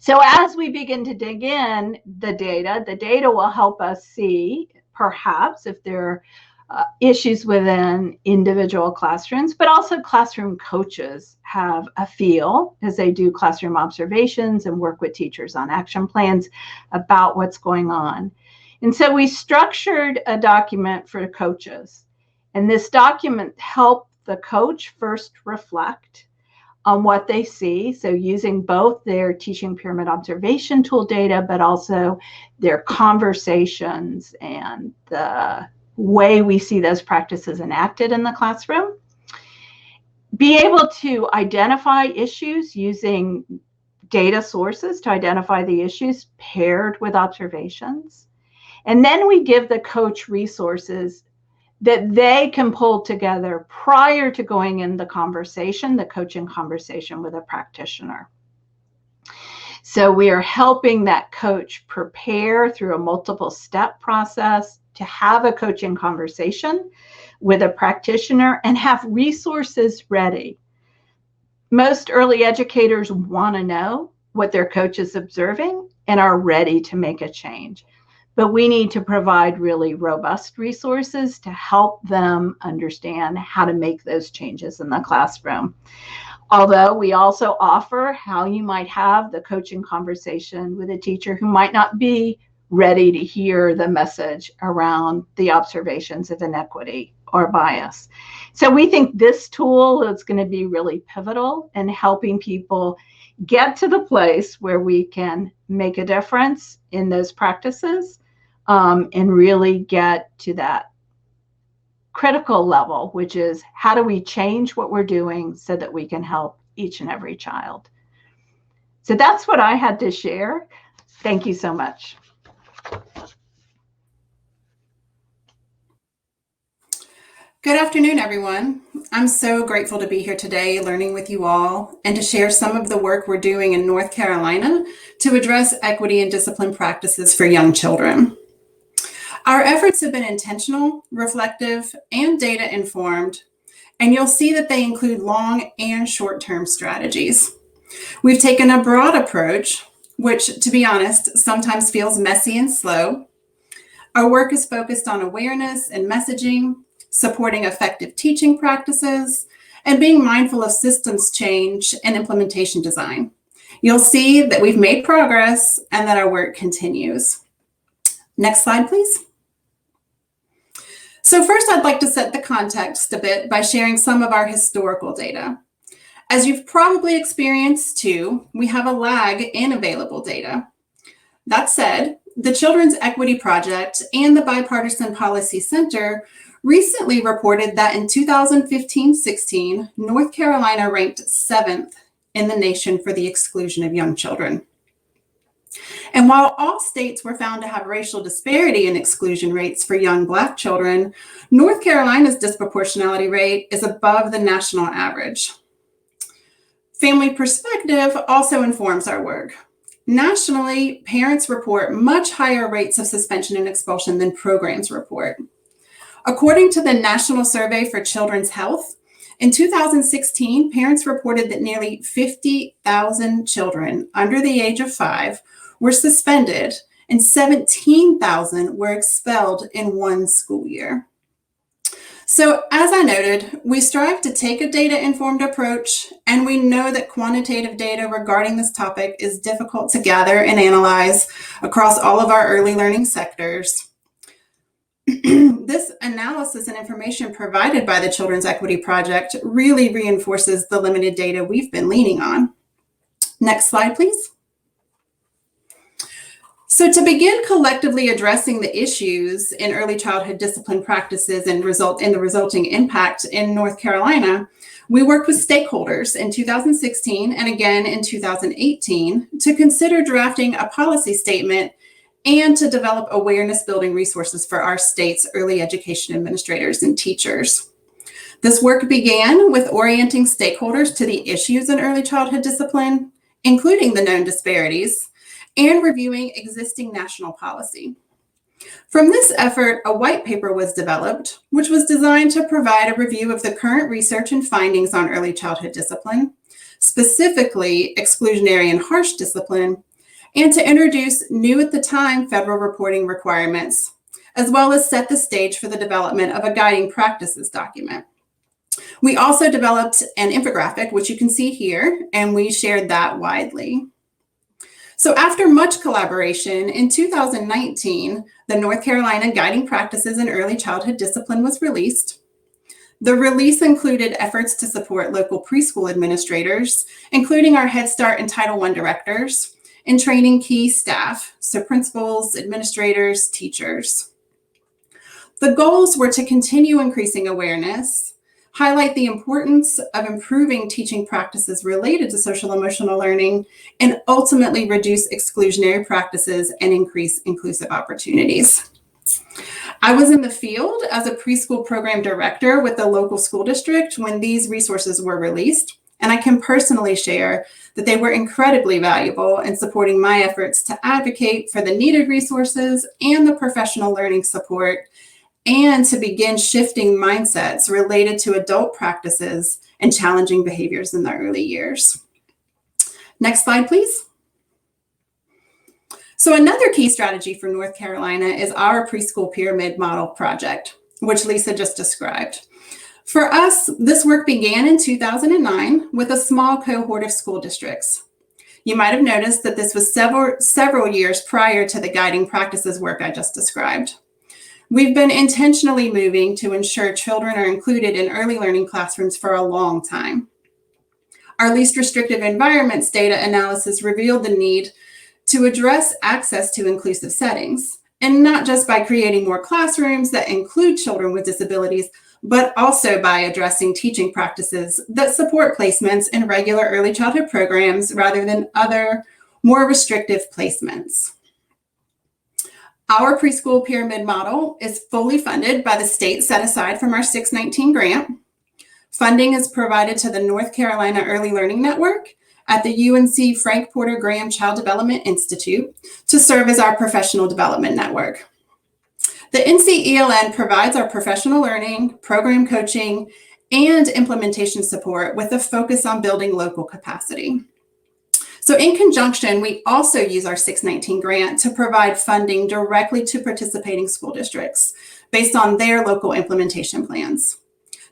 So as we begin to dig in the data will help us see perhaps if there are issues within individual classrooms, but also classroom coaches have a feel as they do classroom observations and work with teachers on action plans about what's going on. And so we structured a document for coaches. And this document helped the coach first reflect on what they see. So using both their teaching pyramid observation tool data, but also their conversations and the way we see those practices enacted in the classroom. Be able to identify issues using data sources to identify the issues paired with observations. And then we give the coach resources that they can pull together prior to going in the conversation, the coaching conversation with a practitioner. So we are helping that coach prepare through a multiple step process to have a coaching conversation with a practitioner and have resources ready. Most early educators want to know what their coach is observing and are ready to make a change. But we need to provide really robust resources to help them understand how to make those changes in the classroom. Although we also offer how you might have the coaching conversation with a teacher who might not be ready to hear the message around the observations of inequity or bias. So we think this tool is going to be really pivotal in helping people get to the place where we can make a difference in those practices and really get to that critical level, which is how do we change what we're doing so that we can help each and every child. So that's what I had to share. Thank you so much. Good afternoon, everyone. I'm so grateful to be here today learning with you all and to share some of the work we're doing in North Carolina to address equity and discipline practices for young children. Our efforts have been intentional, reflective, and data informed, and you'll see that they include long and short-term strategies. We've taken a broad approach, which, to be honest, sometimes feels messy and slow. Our work is focused on awareness and messaging, supporting effective teaching practices, and being mindful of systems change and implementation design. You'll see that we've made progress and that our work continues. Next slide, please. So first, I'd like to set the context a bit by sharing some of our historical data. As you've probably experienced too, we have a lag in available data. That said, the Children's Equity Project and the Bipartisan Policy Center recently reported that in 2015-16, North Carolina ranked 7th in the nation for the exclusion of young children. And while all states were found to have racial disparity in exclusion rates for young Black children, North Carolina's disproportionality rate is above the national average. Family perspective also informs our work. Nationally, parents report much higher rates of suspension and expulsion than programs report. According to the National Survey for Children's Health, in 2016, parents reported that nearly 50,000 children under the age of 5 were suspended and 17,000 were expelled in one school year. So as I noted, we strive to take a data-informed approach, and we know that quantitative data regarding this topic is difficult to gather and analyze across all of our early learning sectors. This analysis and information provided by the Children's Equity Project really reinforces the limited data we've been leaning on. Next slide, please. So to begin collectively addressing the issues in early childhood discipline practices and the resulting impact in North Carolina, we worked with stakeholders in 2016 and again in 2018 to consider drafting a policy statement and to develop awareness building resources for our state's early education administrators and teachers. This work began with orienting stakeholders to the issues in early childhood discipline, including the known disparities, and reviewing existing national policy. From this effort, a white paper was developed, which was designed to provide a review of the current research and findings on early childhood discipline, specifically exclusionary and harsh discipline, and to introduce new at the time federal reporting requirements, as well as set the stage for the development of a guiding practices document. We also developed an infographic, which you can see here, and we shared that widely. So after much collaboration, in 2019, the North Carolina Guiding Practices in Early Childhood Discipline was released. The release included efforts to support local preschool administrators, including our Head Start and Title I directors, and training key staff, so principals, administrators, teachers. The goals were to continue increasing awareness, highlight the importance of improving teaching practices related to social emotional learning, and ultimately reduce exclusionary practices and increase inclusive opportunities. I was in the field as a preschool program director with the local school district when these resources were released, and I can personally share that they were incredibly valuable in supporting my efforts to advocate for the needed resources and the professional learning support, and to begin shifting mindsets related to adult practices and challenging behaviors in the early years. Next slide, please. So another key strategy for North Carolina is our preschool pyramid model project, which Lisa just described. For us, this work began in 2009 with a small cohort of school districts. You might have noticed that this was several years prior to the guiding practices work I just described. We've been intentionally moving to ensure children are included in early learning classrooms for a long time. Our least restrictive environments data analysis revealed the need to address access to inclusive settings and not just by creating more classrooms that include children with disabilities, but also by addressing teaching practices that support placements in regular early childhood programs rather than other more restrictive placements. Our preschool pyramid model is fully funded by the state set aside from our 619 grant. Funding is provided to the North Carolina Early Learning Network at the UNC Frank Porter Graham Child Development Institute to serve as our professional development network. The NCELN provides our professional learning, program coaching, and implementation support with a focus on building local capacity. So in conjunction, we also use our 619 grant to provide funding directly to participating school districts based on their local implementation plans.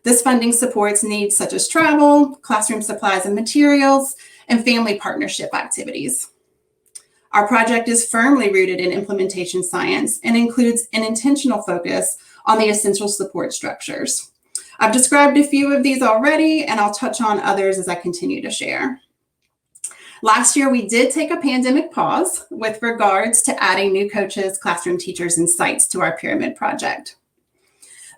This funding supports needs such as travel, classroom supplies and materials, and family partnership activities. Our project is firmly rooted in implementation science and includes an intentional focus on the essential support structures. I've described a few of these already, and I'll touch on others as I continue to share. Last year, we did take a pandemic pause with regards to adding new coaches, classroom teachers, and sites to our pyramid project.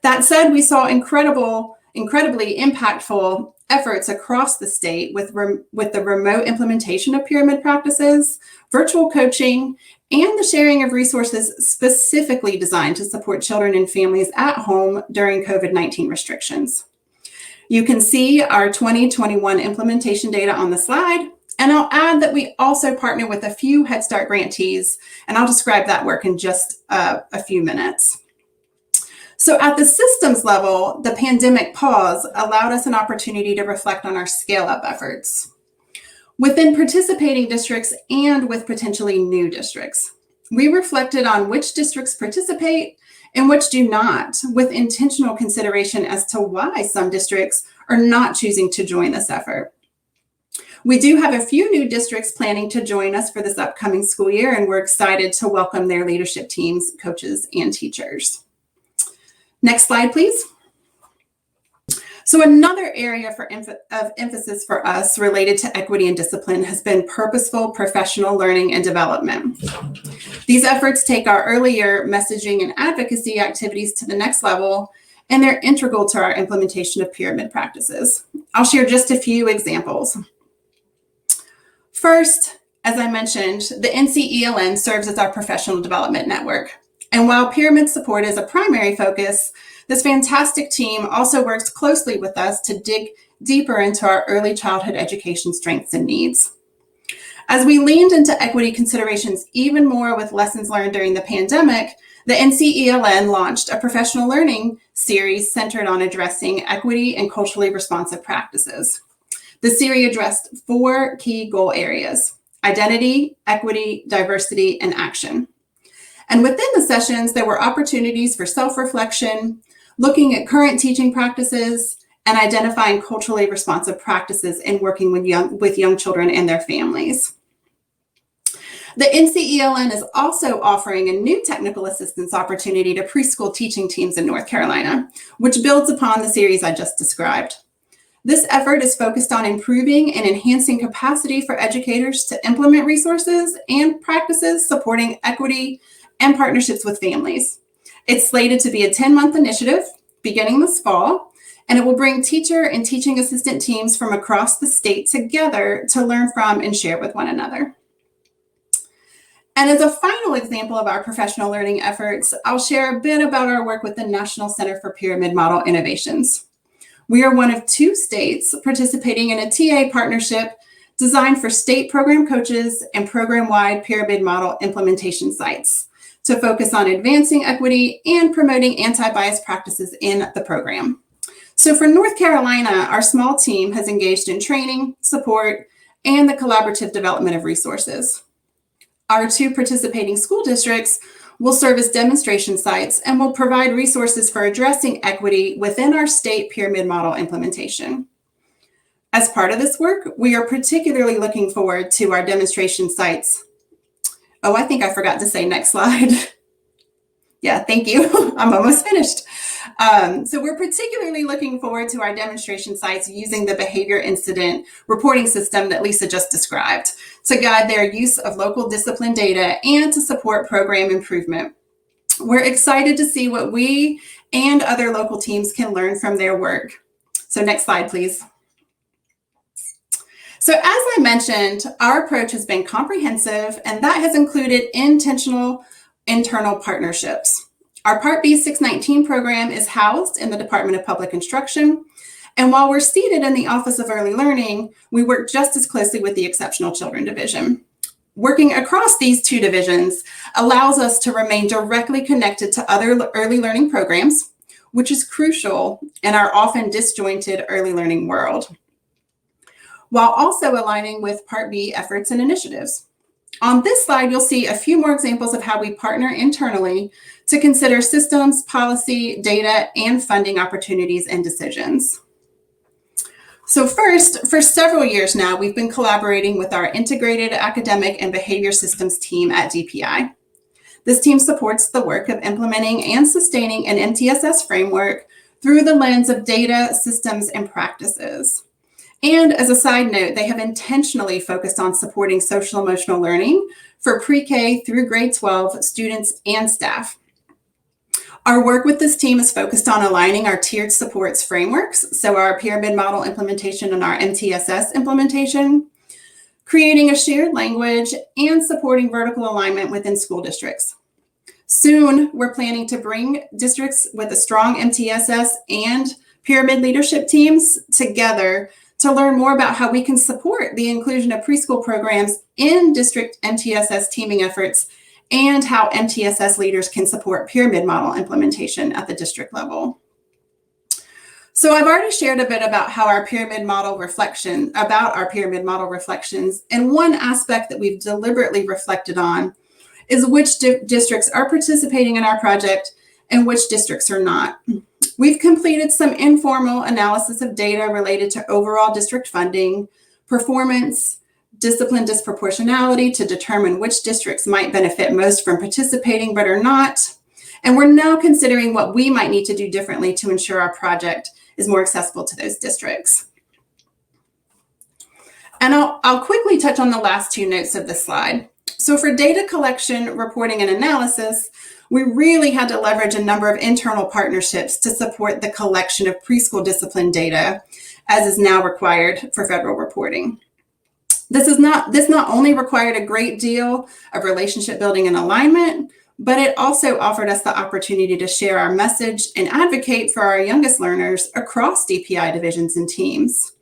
That said, we saw incredibly impactful efforts across the state with the remote implementation of pyramid practices, virtual coaching, and the sharing of resources specifically designed to support children and families at home during COVID-19 restrictions. You can see our 2021 implementation data on the slide, and I'll add that we also partner with a few Head Start grantees, and I'll describe that work in just a few minutes. So at the systems level, the pandemic pause allowed us an opportunity to reflect on our scale-up efforts within participating districts and with potentially new districts. We reflected on which districts participate and which do not, with intentional consideration as to why some districts are not choosing to join this effort. We do have a few new districts planning to join us for this upcoming school year, and we're excited to welcome their leadership teams, coaches, and teachers. Next slide, please. So another area of emphasis for us related to equity and discipline has been purposeful professional learning and development. These efforts take our earlier messaging and advocacy activities to the next level, and they're integral to our implementation of pyramid practices. I'll share just a few examples. First, as I mentioned, the NCELN serves as our professional development network. And while pyramid support is a primary focus, this fantastic team also works closely with us to dig deeper into our early childhood education strengths and needs. As we leaned into equity considerations even more with lessons learned during the pandemic, the NCELN launched a professional learning series centered on addressing equity and culturally responsive practices. The series addressed 4 key goal areas: identity, equity, diversity, and action. And within the sessions, there were opportunities for self-reflection, looking at current teaching practices, and identifying culturally responsive practices in working with young children and their families. The NCELN is also offering a new technical assistance opportunity to preschool teaching teams in North Carolina, which builds upon the series I just described. This effort is focused on improving and enhancing capacity for educators to implement resources and practices supporting equity and partnerships with families. It's slated to be a 10-month initiative beginning this fall, and it will bring teacher and teaching assistant teams from across the state together to learn from and share with one another. And as a final example of our professional learning efforts, I'll share a bit about our work with the National Center for Pyramid Model Innovations. We are one of 2 states participating in a TA partnership designed for state program coaches and program-wide pyramid model implementation sites to focus on advancing equity and promoting anti-bias practices in the program. So for North Carolina, our small team has engaged in training, support, and the collaborative development of resources. Our 2 participating school districts will serve as demonstration sites and will provide resources for addressing equity within our state pyramid model implementation. As part of this work, we are particularly looking forward to our demonstration sites. Oh, I think I forgot to say next slide. Yeah, thank you. I'm almost finished. So we're particularly looking forward to our demonstration sites using the behavior incident reporting system that Lisa just described to guide their use of local discipline data and to support program improvement. We're excited to see what we and other local teams can learn from their work. So next slide, please. So as I mentioned, our approach has been comprehensive, and that has included intentional internal partnerships. Our Part B 619 program is housed in the Department of Public Instruction, and while we're seated in the Office of Early Learning, we work just as closely with the Exceptional Children Division. Working across these two divisions allows us to remain directly connected to other early learning programs, which is crucial in our often disjointed early learning world, while also aligning with Part B efforts and initiatives. On this slide, you'll see a few more examples of how we partner internally to consider systems, policy, data, and funding opportunities and decisions. So first, for several years now, we've been collaborating with our Integrated Academic and Behavior Systems team at DPI. This team supports the work of implementing and sustaining an MTSS framework through the lens of data, systems, and practices. And as a side note, they have intentionally focused on supporting social emotional learning for pre-K through grade 12 students and staff. Our work with this team is focused on aligning our tiered supports frameworks, so our pyramid model implementation and our MTSS implementation, creating a shared language, and supporting vertical alignment within school districts. Soon, we're planning to bring districts with a strong MTSS and pyramid leadership teams together to learn more about how we can support the inclusion of preschool programs in district MTSS teaming efforts and how MTSS leaders can support pyramid model implementation at the district level. So I've already shared a bit about our pyramid model reflections, and one aspect that we've deliberately reflected on is which districts are participating in our project and which districts are not. We've completed some informal analysis of data related to overall district funding, performance, discipline disproportionality to determine which districts might benefit most from participating but are not. And we're now considering what we might need to do differently to ensure our project is more accessible to those districts. And I'll quickly touch on the last two notes of this slide. So for data collection, reporting, and analysis, we really had to leverage a number of internal partnerships to support the collection of preschool discipline data, as is now required for federal reporting. This not only required a great deal of relationship building and alignment, but it also offered us the opportunity to share our message and advocate for our youngest learners across DPI divisions and teams.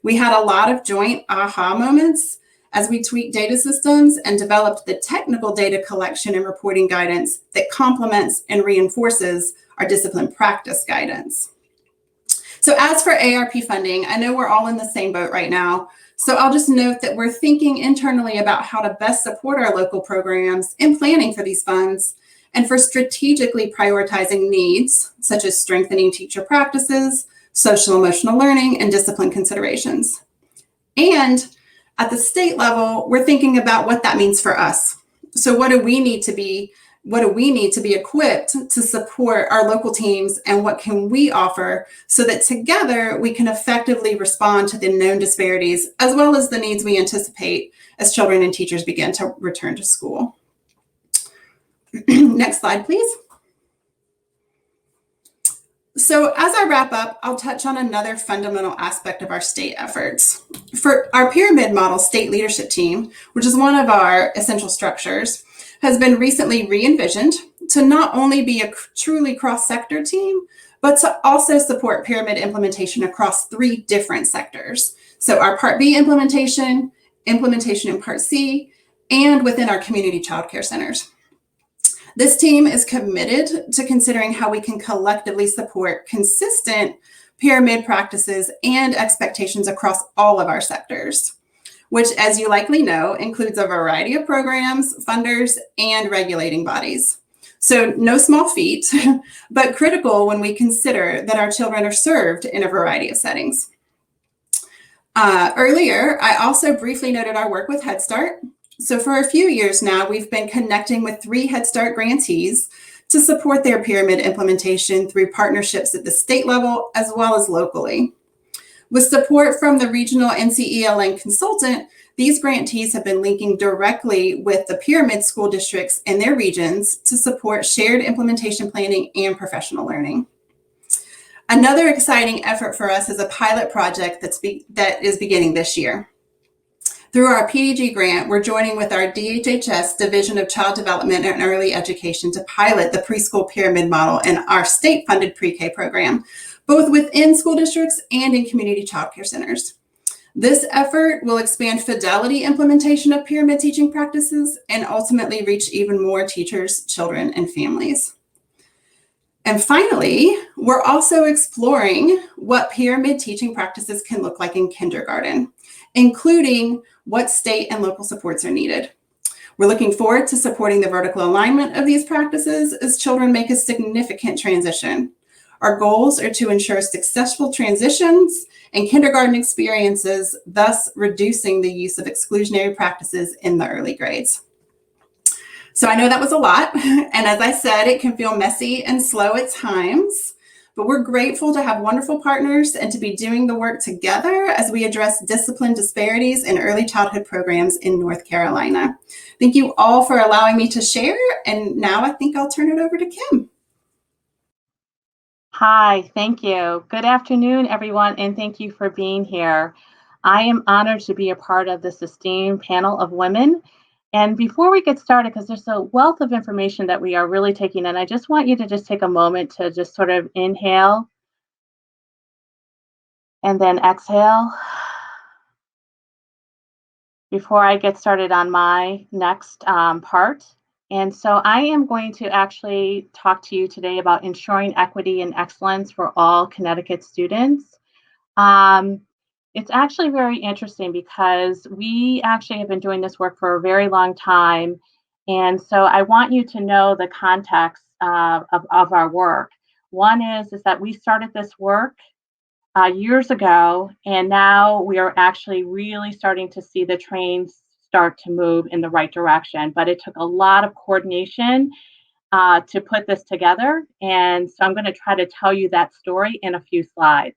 We had a lot of joint aha moments as we tweaked data systems and developed the technical data collection and reporting guidance that complements and reinforces our discipline practice guidance. So as for ARP funding, I know we're all in the same boat right now. So I'll just note that we're thinking internally about how to best support our local programs in planning for these funds and for strategically prioritizing needs, such as strengthening teacher practices, social emotional learning, and discipline considerations. And at the state level, we're thinking about what that means for us. So what do we need to be equipped to support our local teams, and what can we offer so that together we can effectively respond to the known disparities as well as the needs we anticipate as children and teachers begin to return to school. Next slide, please. So as I wrap up, I'll touch on another fundamental aspect of our state efforts. For our pyramid model state leadership team, which is one of our essential structures, has been recently re-envisioned to not only be a truly cross-sector team, but to also support pyramid implementation across 3 different sectors. So our Part B implementation in Part C, and within our community childcare centers. This team is committed to considering how we can collectively support consistent pyramid practices and expectations across all of our sectors, which, as you likely know, includes a variety of programs, funders, and regulating bodies. So no small feat, but critical when we consider that our children are served in a variety of settings. Earlier, I also briefly noted our work with Head Start. So for a few years now, we've been connecting with 3 Head Start grantees to support their pyramid implementation through partnerships at the state level as well as locally. With support from the regional NCELN consultant, These grantees have been linking directly with the pyramid school districts in their regions to support shared implementation planning and professional learning. Another exciting effort for us is a pilot project that is beginning this year. Through our PDG grant, we're joining with our DHHS Division of Child Development and Early Education to pilot the preschool pyramid model in our state-funded pre-K program, both within school districts and in community childcare centers. This effort will expand fidelity implementation of pyramid teaching practices and ultimately reach even more teachers, children, and families. And finally, we're also exploring what pyramid teaching practices can look like in kindergarten, including what state and local supports are needed. We're looking forward to supporting the vertical alignment of these practices as children make a significant transition. Our goals are to ensure successful transitions and kindergarten experiences, thus reducing the use of exclusionary practices in the early grades. So I know that was a lot, and as I said, it can feel messy and slow at times, but we're grateful to have wonderful partners and to be doing the work together as we address discipline disparities in early childhood programs in North Carolina. Thank you all for allowing me to share, and now I think I'll turn it over to Kim. Hi, thank you. Good afternoon, everyone, and thank you for being here. I am honored to be a part of this esteemed panel of women. And before we get started, because there's a wealth of information that we are really taking in, I just want you to just take a moment to just sort of inhale and then exhale before I get started on my next part. And so I am going to actually talk to you today about ensuring equity and excellence for all Connecticut students. It's actually very interesting because we actually have been doing this work for a very long time. And so I want you to know the context of our work. One is that we started this work years ago, and now we are actually really starting to see the trains start to move in the right direction. But it took a lot of coordination to put this together. And so I'm going to try to tell you that story in a few slides.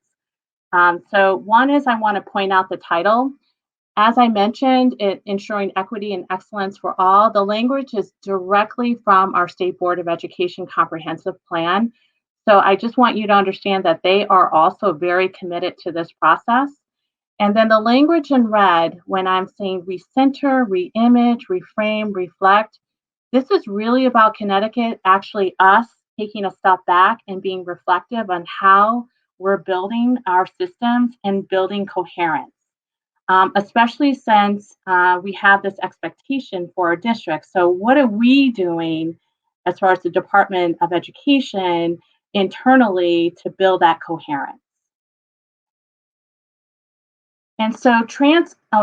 So one is I want to point out the title. As I mentioned, ensuring equity and excellence for all, the language is directly from our State Board of Education Comprehensive Plan. So I just want you to understand that they are also very committed to this process. And then the language in red, when I'm saying recenter, reimage, reframe, reflect, this is really about Connecticut, actually us taking a step back and being reflective on how we're building our systems and building coherence, especially since we have this expectation for our district. So what are we doing as far as the Department of Education internally to build that coherence? And so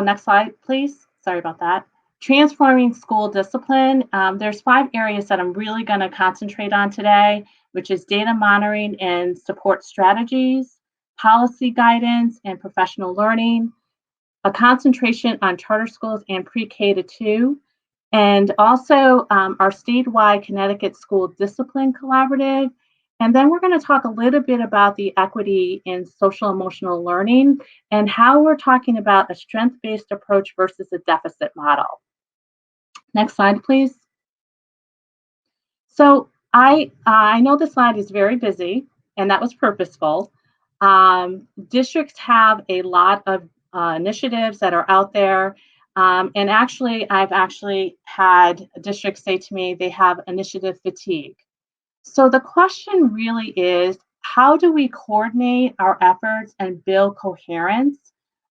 next slide, please. Sorry about that. Transforming school discipline. There's 5 areas that I'm really going to concentrate on today, which is data monitoring and support strategies, policy guidance and professional learning, a concentration on charter schools and pre-K to 2, and also our statewide Connecticut School Discipline Collaborative. And then we're going to talk a little bit about the equity in social emotional learning and how we're talking about a strength-based approach versus a deficit model. Next slide, please. So I know the slide is very busy, and that was purposeful. Districts have a lot of initiatives that are out there. And actually, I've actually had districts say to me they have initiative fatigue. So the question really is, how do we coordinate our efforts and build coherence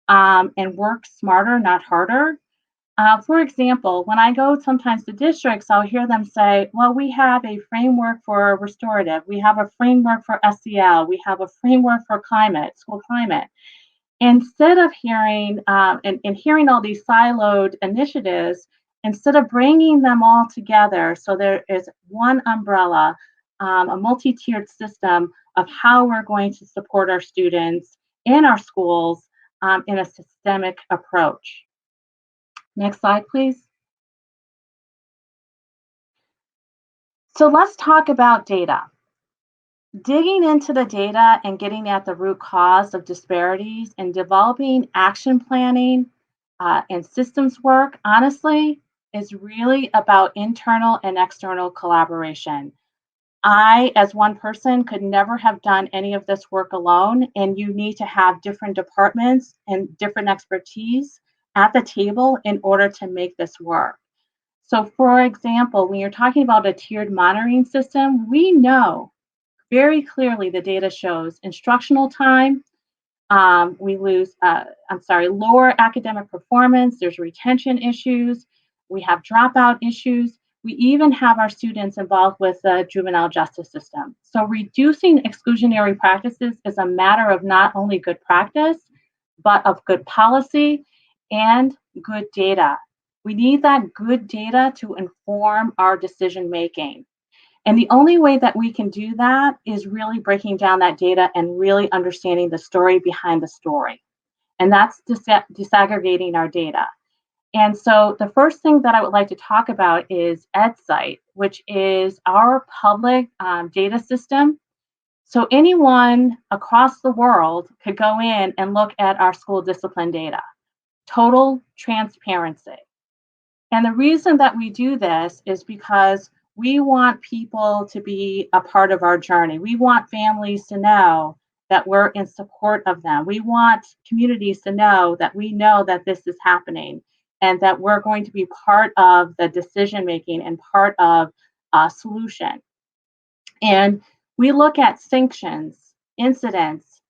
and work smarter, not harder? For example, when I go sometimes to districts, I'll hear them say, well, we have a framework for restorative, we have a framework for SEL, we have a framework for climate, school climate. Instead of hearing and hearing all these siloed initiatives, instead of bringing them all together so there is one umbrella, a multi-tiered system of how we're going to support our students in our schools in a systemic approach. Next slide, please. So let's talk about data. Digging into the data and getting at the root cause of disparities and developing action planning and systems work, honestly, is really about internal and external collaboration. I, as one person, could never have done any of this work alone, and you need to have different departments and different expertise at the table in order to make this work. So, for example, when you're talking about a tiered monitoring system, we know very clearly the data shows instructional time, we lose, lower academic performance, there's retention issues, we have dropout issues, we even have our students involved with the juvenile justice system. So reducing exclusionary practices is a matter of not only good practice, but of good policy and good data. We need that good data to inform our decision making. And the only way that we can do that is really breaking down that data and really understanding the story behind the story. And that's disaggregating our data. And so the first thing that I would like to talk about is EdSite, which is our public data system. So anyone across the world could go in and look at our school discipline data. Total transparency. And the reason that we do this is because we want people to be a part of our journey. We want families to know that we're in support of them. We want communities to know that this is happening and that we're going to be part of the decision making and part of a solution. And we look at sanctions, incidents,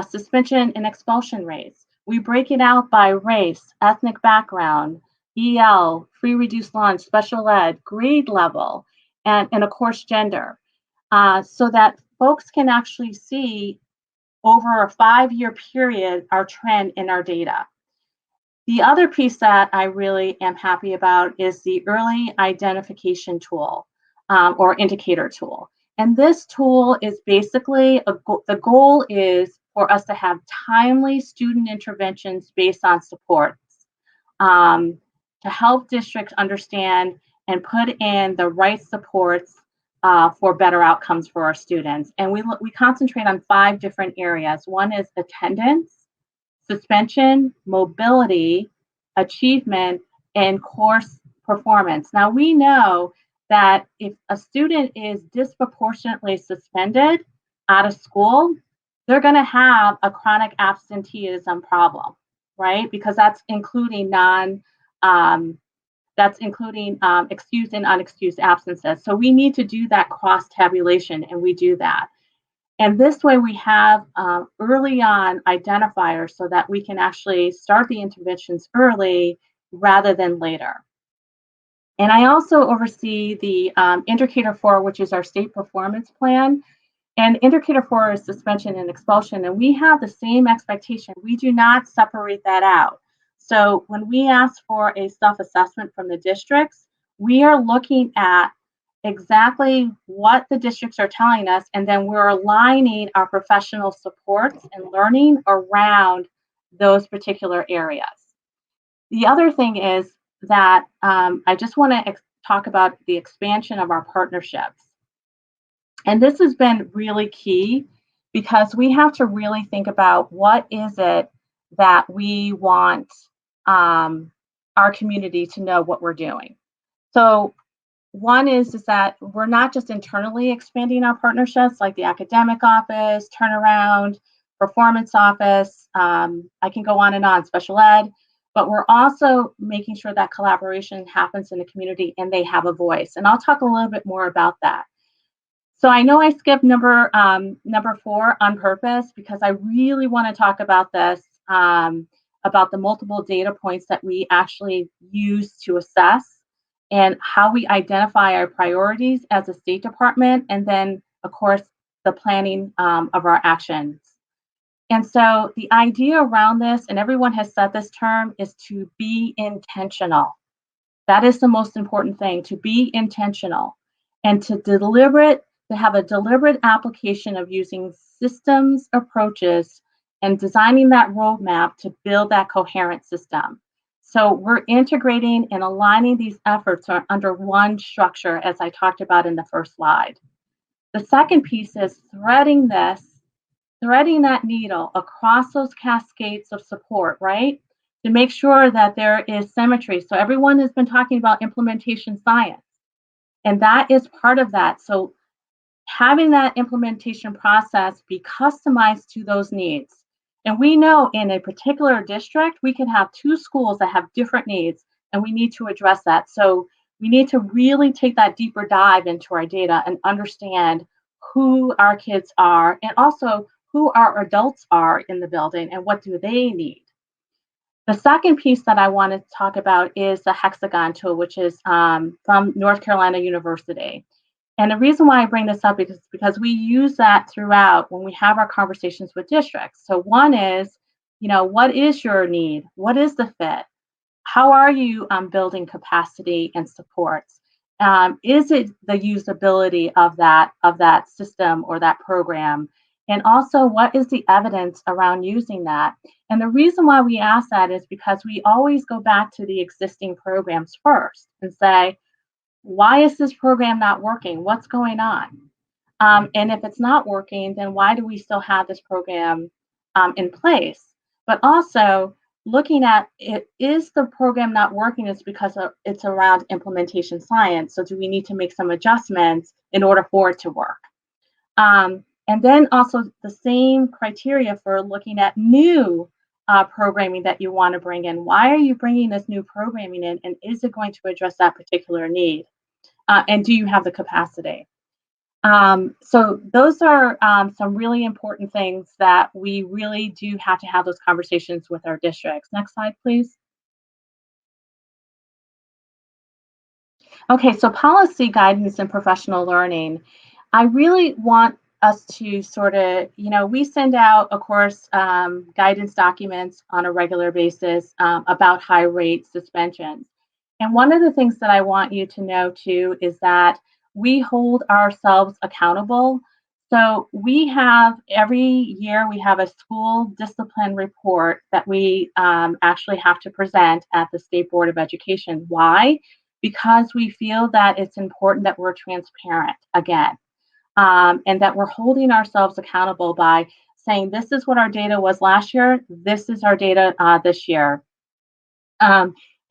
suspension and expulsion rates. We break it out by race, ethnic background, EL, free reduced lunch, special ed, grade level, and of course, gender, so that folks can actually see over a 5-year period our trend in our data. The other piece that I really am happy about is the early identification tool or indicator tool. And this tool is basically, the goal is for us to have timely student interventions based on supports to help districts understand and put in the right supports for better outcomes for our students. And we concentrate on 5 different areas. One is attendance, suspension, mobility, achievement, and course performance. Now, we know that if a student is disproportionately suspended out of school, they're going to have a chronic absenteeism problem, right? Because that's including excused and unexcused absences. So we need to do that cross tabulation, and we do that. And this way we have early on identifiers so that we can actually start the interventions early rather than later. And I also oversee the Indicator 4, which is our state performance plan. And Indicator 4 is suspension and expulsion. And we have the same expectation. We do not separate that out. So when we ask for a self-assessment from the districts, we are looking at exactly what the districts are telling us, and then we're aligning our professional supports and learning around those particular areas. The other thing is that I just want to talk about the expansion of our partnerships. And this has been really key because we have to really think about what is it that we want our community to know what we're doing. So one is that we're not just internally expanding our partnerships like the academic office, turnaround, performance office, I can go on, special ed, but we're also making sure that collaboration happens in the community and they have a voice. And I'll talk a little bit more about that. So I know I skipped number 4 on purpose because I really want to talk about this, about the multiple data points that we actually use to assess and how we identify our priorities as a state department, and then, of course, the planning of our actions. And so the idea around this, and everyone has said this term, is to be intentional. That is the most important thing, to be intentional and to have a deliberate application of using systems approaches and designing that roadmap to build that coherent system. So we're integrating and aligning these efforts under one structure, as I talked about in the first slide. The second piece is threading that needle across those cascades of support, right? to make sure that there is symmetry. So everyone has been talking about implementation science, and that is part of that. So having that implementation process be customized to those needs. And we know in a particular district, we can have two schools that have different needs, and we need to address that. So we need to really take that deeper dive into our data and understand who our kids are and also who our adults are in the building and what do they need. The second piece that I want to talk about is the hexagon tool, which is from North Carolina University. And the reason why I bring this up is because we use that throughout when we have our conversations with districts. So one is, what is your need? What is the fit? How are you building capacity and supports? Is it the usability of that system or that program? And also, what is the evidence around using that? And the reason why we ask that is because we always go back to the existing programs first and say, why is this program not working? What's going on? And if it's not working, then why do we still have this program in place? But also looking at it, is the program not working is because it's around implementation science. So do we need to make some adjustments in order for it to work? And then also the same criteria for looking at new programming that you want to bring in. Why are you bringing this new programming in, and is it going to address that particular need? And do you have the capacity? So those are some really important things that we really do have to have those conversations with our districts. Next slide, please. Okay, so policy guidance and professional learning. I really want us to sort of, we send out, of course, guidance documents on a regular basis about high rate suspensions. And one of the things that I want you to know too is that we hold ourselves accountable. So we have every year we have a school discipline report that we actually have to present at the State Board of Education. Why? Because we feel that it's important that we're transparent again, and that we're holding ourselves accountable by saying this is what our data was last year, this is our data this year.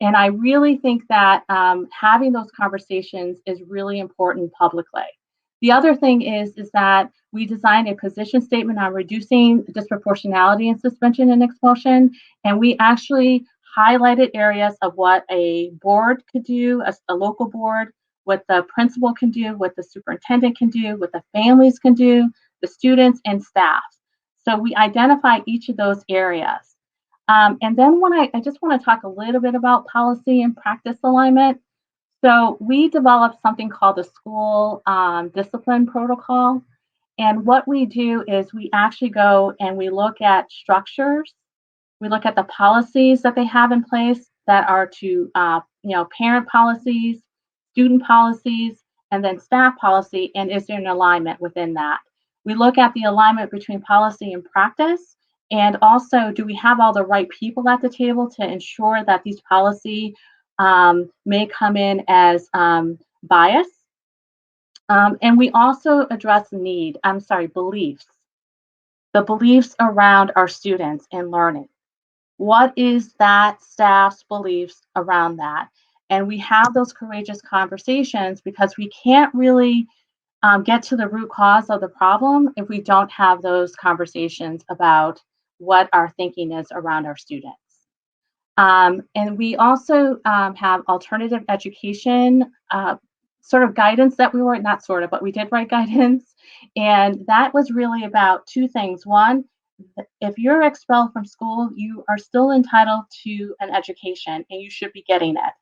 And I really think that having those conversations is really important publicly. The other thing is that we designed a position statement on reducing disproportionality in suspension and expulsion, and we actually highlighted areas of what a board could do, a local board, what the principal can do, what the superintendent can do, what the families can do, the students and staff. So we identify each of those areas. And then when I just want to talk a little bit about policy and practice alignment. So we developed something called the school discipline protocol. And what we do is we actually go and we look at structures. We look at the policies that they have in place that are to, parent policies, student policies, and then staff policy, and is there an alignment within that? We look at the alignment between policy and practice, and also do we have all the right people at the table to ensure that these policy may come in as bias. And we also address beliefs, the beliefs around our students and learning. What is that staff's beliefs around that? And we have those courageous conversations because we can't really get to the root cause of the problem if we don't have those conversations about what our thinking is around our students. And we also have alternative education sort of guidance that we were not sort of, but we did write guidance. And that was really about two things. One, if you're expelled from school, you are still entitled to an education and you should be getting it.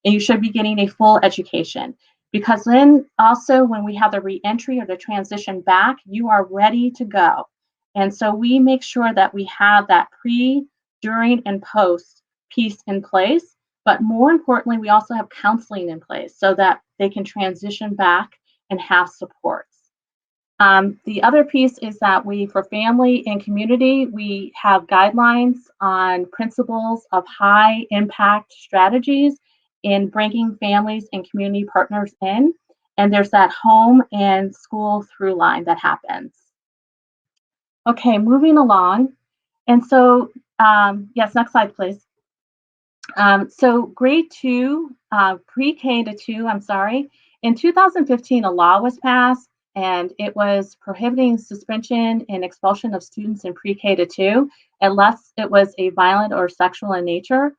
And you should be getting a full education. Because then also when we have the reentry or the transition back, you are ready to go. And so we make sure that we have that pre, during, and post piece in place. But more importantly, we also have counseling in place so that they can transition back and have supports. The other piece is that for family and community, we have guidelines on principles of high impact strategies in bringing families and community partners in. And there's that home and school through line that happens. Okay, moving along. And so, yes, next slide, please. So grade 2, pre-K to 2, I'm sorry, in 2015, a law was passed and it was prohibiting suspension and expulsion of students in pre-K to 2 unless it was a violent or sexual in nature.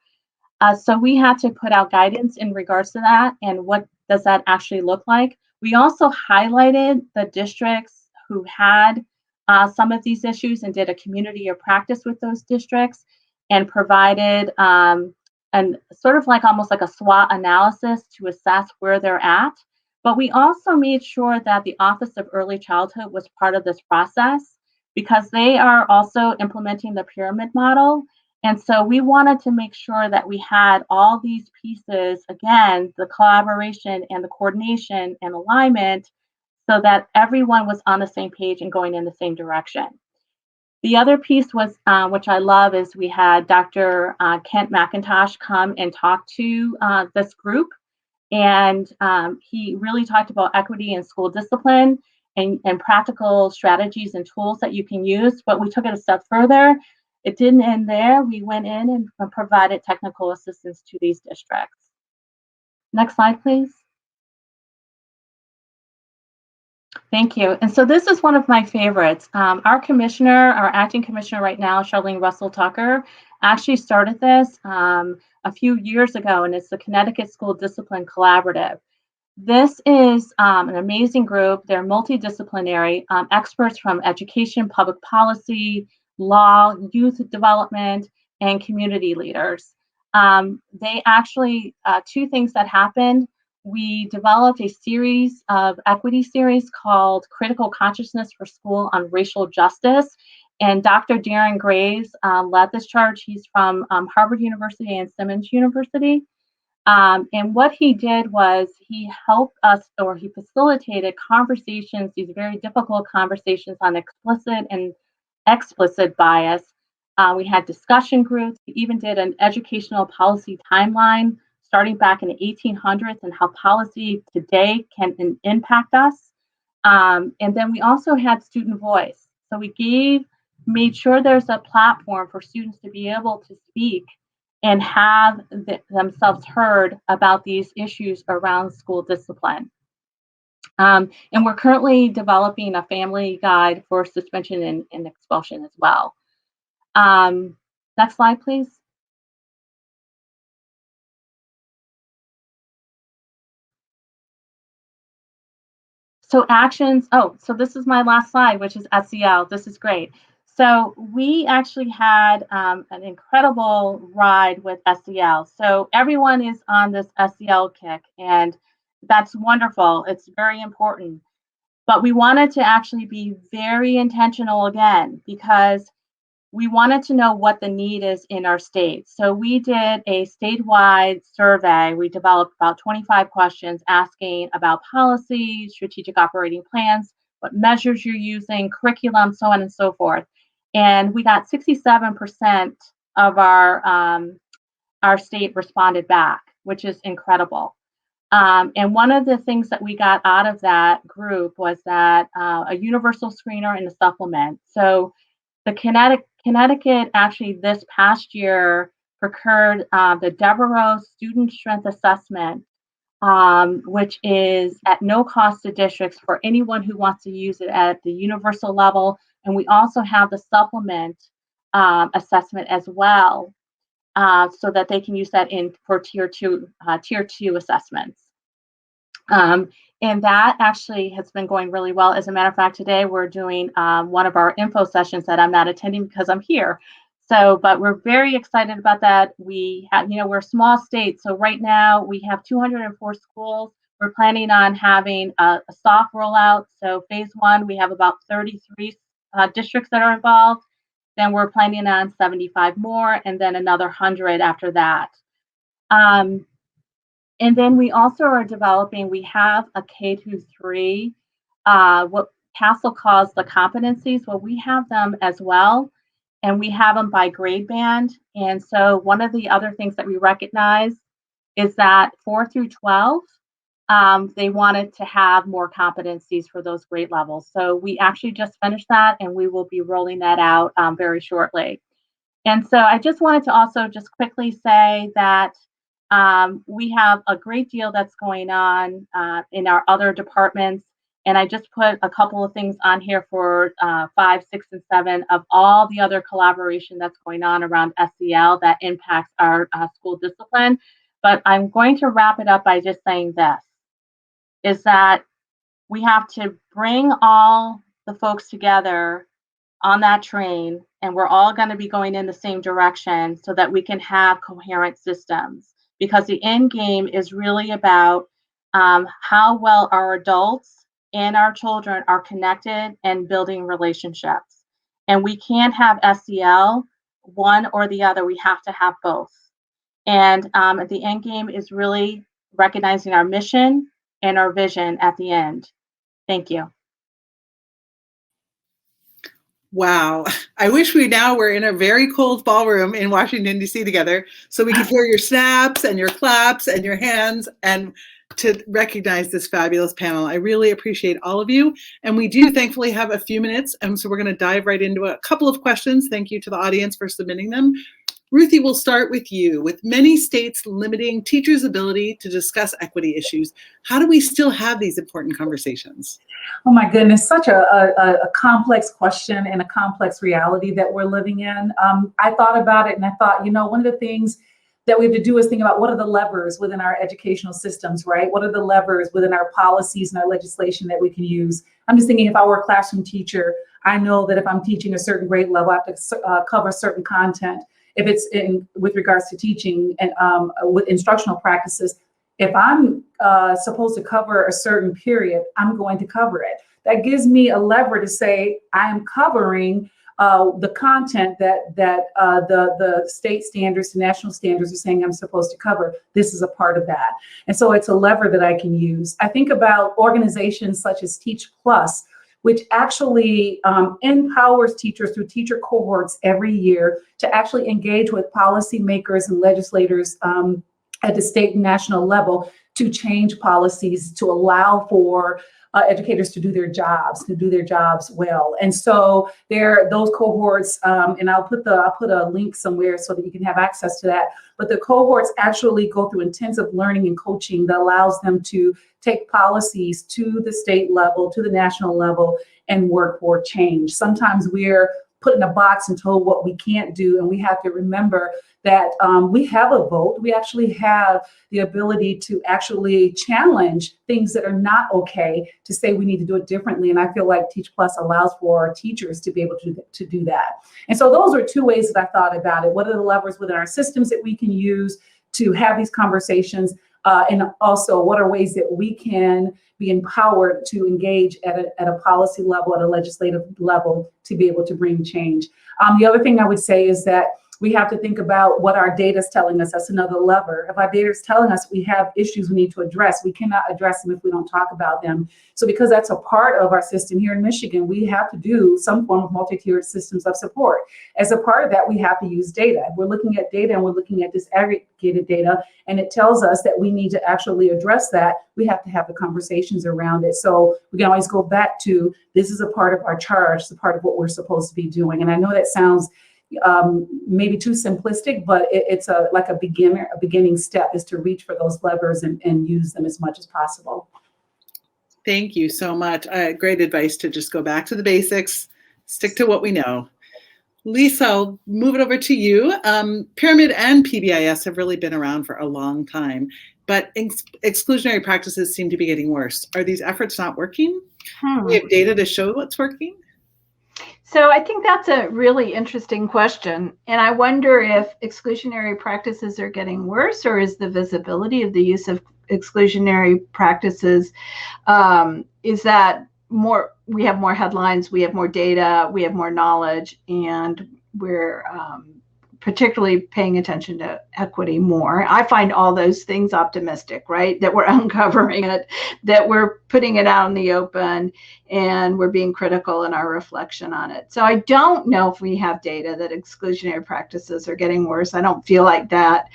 So we had to put out guidance in regards to that and what does that actually look like. We also highlighted the districts who had some of these issues and did a community of practice with those districts and provided and sort of like almost like a SWOT analysis to assess where they're at. But we also made sure that the Office of Early Childhood was part of this process because they are also implementing the pyramid model. And so we wanted to make sure that we had all these pieces, again, the collaboration and the coordination and alignment so that everyone was on the same page and going in the same direction. The other piece was, which I love, is we had Dr. Kent McIntosh come and talk to this group. And he really talked about equity in school discipline and practical strategies and tools that you can use. But we took it a step further. It didn't end there. We went in and provided technical assistance to these districts. Next slide, please. Thank you. And so this is one of my favorites. Our commissioner, our acting commissioner right now, Charlene Russell Tucker, actually started this a few years ago, and it's the Connecticut School Discipline Collaborative. This is an amazing group. They're multidisciplinary, experts from education, public policy, law, youth development, and community leaders. They actually, two things that happened. We developed a series of equity series called Critical Consciousness for School on Racial Justice. And Dr. Darren Graves led this charge. He's from Harvard University and Simmons University. And what he did was he helped us, or he facilitated conversations, these very difficult conversations on explicit and explicit bias. We had discussion groups. We even did an educational policy timeline starting back in the 1800s and how policy today can impact us. And then we also had student voice. So we made sure there's a platform for students to be able to speak and have themselves heard about these issues around school discipline. And we're currently developing a family guide for suspension and expulsion as well. Next slide, please. So actions, so this is my last slide, which is SEL. This is great. So we actually had an incredible ride with SEL. So everyone is on this SEL kick, and that's wonderful. It's very important. But we wanted to actually be very intentional again, because we wanted to know what the need is in our state. So we did a statewide survey. We developed about 25 questions asking about policy, strategic operating plans, what measures you're using, curriculum, so on and so forth. And we got 67% of our state responded back, which is incredible. And one of the things that we got out of that group was that a universal screener and a supplement. So the Connecticut actually this past year procured the Devereaux Student Strength Assessment, which is at no cost to districts for anyone who wants to use it at the universal level. And we also have the supplement assessment as well, so that they can use that for tier two assessments. And that actually has been going really well. As a matter of fact, today we're doing one of our info sessions that I'm not attending because I'm here. So, but we're very excited about that. We have, we're a small state. So right now we have 204 schools. We're planning on having a soft rollout. So phase 1, we have about 33 districts that are involved. Then we're planning on 75 more, and then another 100 after that. And then we also are developing, we have a K-3, what Castle calls the competencies. Well, we have them as well, and we have them by grade band. And so one of the other things that we recognize is that 4 through 12, they wanted to have more competencies for those grade levels. So we actually just finished that, and we will be rolling that out very shortly. And so I just wanted to also just quickly say that we have a great deal that's going on in our other departments. And I just put a couple of things on here for 5, 6, and 7 of all the other collaboration that's going on around SEL that impacts our school discipline. But I'm going to wrap it up by just saying this, is that we have to bring all the folks together on that train, and we're all going to be going in the same direction so that we can have coherent systems. Because the end game is really about how well our adults and our children are connected and building relationships. And we can't have SEL, one or the other. We have to have both. And the end game is really recognizing our mission and our vision at the end. Thank you. Wow. I wish we now were in a very cold ballroom in Washington, D.C. together so we could hear your snaps and your claps and your hands and to recognize this fabulous panel. I really appreciate all of you. And we do thankfully have a few minutes. And so we're going to dive right into a couple of questions. Thank you to the audience for submitting them. Ruthie, we'll start with you. With many states limiting teachers' ability to discuss equity issues, how do we still have these important conversations? Oh my goodness, such a complex question and a complex reality that we're living in. I thought about it and I thought, one of the things that we have to do is think about what are the levers within our educational systems, right? What are the levers within our policies and our legislation that we can use? I'm just thinking if I were a classroom teacher, I know that if I'm teaching a certain grade level, I have to cover certain content. If it's with regards to teaching and with instructional practices, if I'm supposed to cover a certain period, I'm going to cover it. That gives me a lever to say I am covering the content that the state standards, the national standards are saying I'm supposed to cover. This is a part of that. And so it's a lever that I can use. I think about organizations such as Teach Plus, which actually empowers teachers through teacher cohorts every year to actually engage with policymakers and legislators at the state and national level to change policies to allow for educators to do their jobs well. And so those cohorts, and I'll put a link somewhere so that you can have access to that. But the cohorts actually go through intensive learning and coaching that allows them to take policies to the state level, to the national level, and work for change. Sometimes we're put in a box and told what we can't do, and we have to remember that we have a vote. We actually have the ability to actually challenge things that are not okay, to say we need to do it differently. And I feel like Teach Plus allows for teachers to be able to do that. And so those are two ways that I thought about it. What are the levers within our systems that we can use to have these conversations? And also, what are ways that we can be empowered to engage at a policy level, at a legislative level, to be able to bring change? The other thing I would say is that we have to think about what our data is telling us. That's another lever. If our data is telling us we have issues we need to address, we cannot address them if we don't talk about them. So because that's a part of our system here in Michigan, we have to do some form of multi-tiered systems of support. As a part of that, we have to use data. If we're looking at data and we're looking at disaggregated data, and it tells us that we need to actually address that, we have to have the conversations around it. So we can always go back to, this is a part of our charge, it's a part of what we're supposed to be doing. And I know that sounds maybe too simplistic, but it's like a beginning step is to reach for those levers and use them as much as possible. Thank you so much. Great advice to just go back to the basics, stick to what we know. Lisa, I'll move it over to you. Pyramid and PBIS have really been around for a long time, but exclusionary practices seem to be getting worse. Are these efforts not working? We have data to show what's working? So I think that's a really interesting question. And I wonder if exclusionary practices are getting worse, or is the visibility of the use of exclusionary practices, is that more, we have more headlines, we have more data, we have more knowledge, and we're particularly paying attention to equity more. I find all those things optimistic, right? That we're uncovering it, that we're putting it out in the open, and we're being critical in our reflection on it. So I don't know if we have data that exclusionary practices are getting worse. I don't feel like that.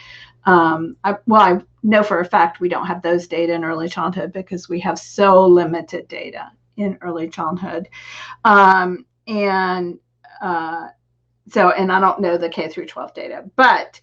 I know for a fact we don't have those data in early childhood because we have so limited data in early childhood. So, and I don't know the K through 12 data, but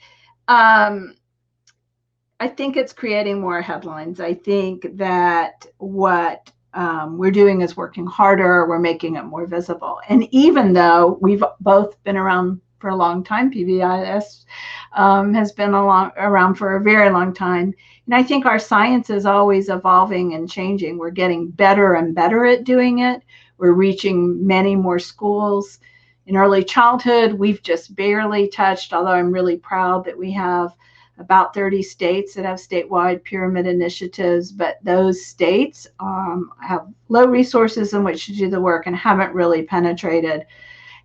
I think it's creating more headlines. I think that what we're doing is working harder. We're making it more visible. And even though we've both been around for a long time, PBIS has been around for a very long time. And I think our science is always evolving and changing. We're getting better and better at doing it. We're reaching many more schools. In early childhood, we've just barely touched, although I'm really proud that we have about 30 states that have statewide pyramid initiatives, but those states have low resources in which to do the work and haven't really penetrated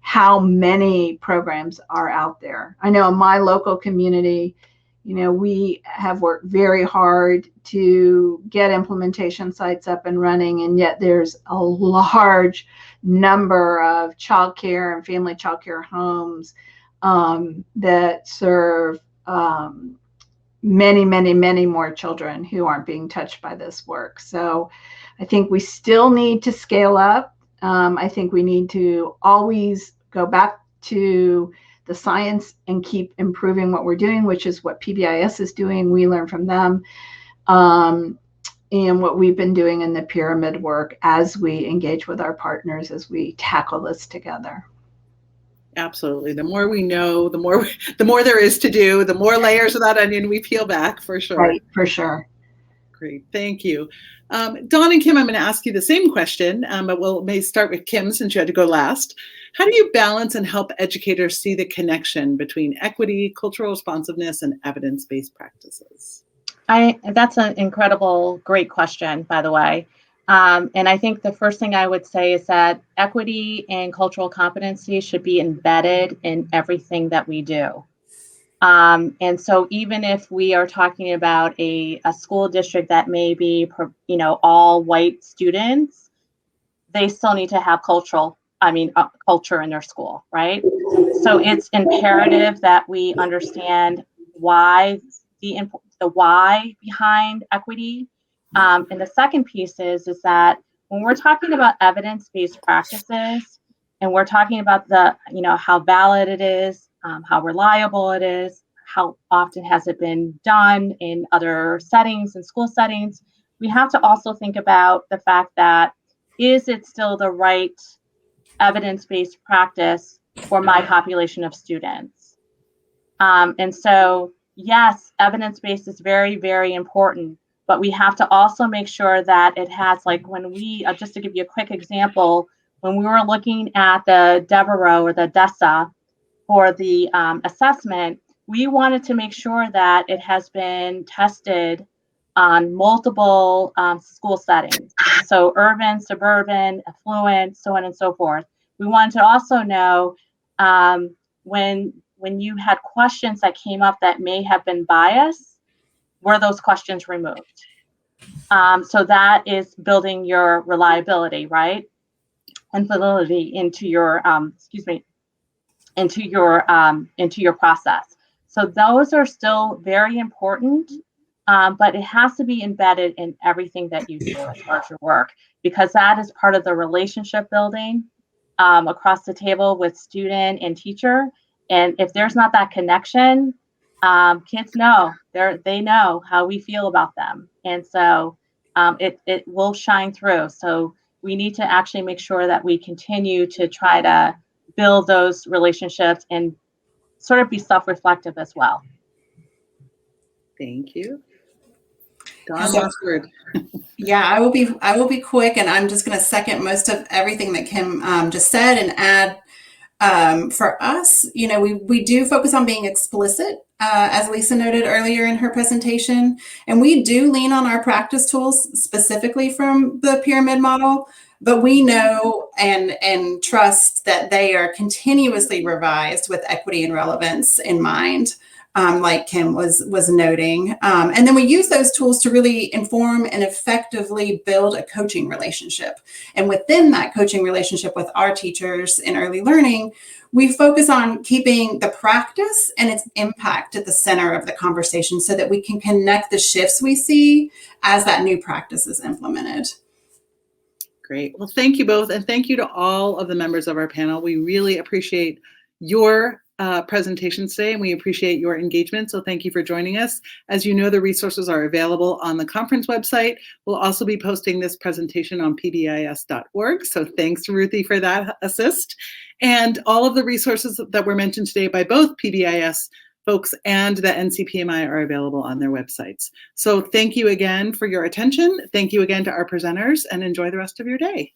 how many programs are out there. I know in my local community, we have worked very hard to get implementation sites up and running, and yet there's a large number of childcare and family childcare homes that serve many, many, many more children who aren't being touched by this work. So I think we still need to scale up. I think we need to always go back to the science and keep improving what we're doing, which is what PBIS is doing. We learn from them. And what we've been doing in the pyramid work as we engage with our partners, as we tackle this together. Absolutely. The more we know, the more there is to do, the more layers of that onion we peel back, for sure. Right, for sure. Great, thank you. Dawn and Kim, I'm going to ask you the same question, but we'll maybe start with Kim since you had to go last. How do you balance and help educators see the connection between equity, cultural responsiveness, and evidence-based practices? That's an incredible, great question, by the way. And I think the first thing I would say is that equity and cultural competency should be embedded in everything that we do. And so even if we are talking about a school district that may be, all white students, they still need to have culture in their school, right? So it's imperative that we understand why the why behind equity. And the second piece is that when we're talking about evidence-based practices and we're talking about how valid it is, how reliable it is, how often has it been done in other settings and school settings, we have to also think about the fact that, is it still the right evidence-based practice for my population of students? And so, yes, evidence-based is very, very important, but we have to also make sure that it has, when we, just to give you a quick example, when we were looking at the Devereaux or the DESA for the assessment, we wanted to make sure that it has been tested on multiple school settings. So urban, suburban, affluent, so on and so forth. We wanted to also know when you had questions that came up that may have been biased, were those questions removed? So that is building your reliability, right? And validity into your, into your process. So those are still very important, but it has to be embedded in everything that you do as far as your work, because that is part of the relationship building across the table with student and teacher. And if there's not that connection, kids know, they know how we feel about them. And so it will shine through. So we need to actually make sure that we continue to try to build those relationships and sort of be self-reflective as well. Thank you. Dawn, last word. Yeah, I will be quick, and I'm just going to second most of everything that Kim just said and add. For us, we do focus on being explicit, as Lisa noted earlier in her presentation, and we do lean on our practice tools specifically from the pyramid model, but we know and trust that they are continuously revised with equity and relevance in mind, like Kim was noting. And then we use those tools to really inform and effectively build a coaching relationship. And within that coaching relationship with our teachers in early learning, we focus on keeping the practice and its impact at the center of the conversation so that we can connect the shifts we see as that new practice is implemented. Great. Well, thank you both. And thank you to all of the members of our panel. We really appreciate your presentations today, and we appreciate your engagement. So thank you for joining us. As you know, the resources are available on the conference website. We'll also be posting this presentation on pbis.org. So thanks, Ruthie, for that assist. And all of the resources that were mentioned today by both PBIS folks and the NCPMI are available on their websites. So thank you again for your attention. Thank you again to our presenters, and enjoy the rest of your day.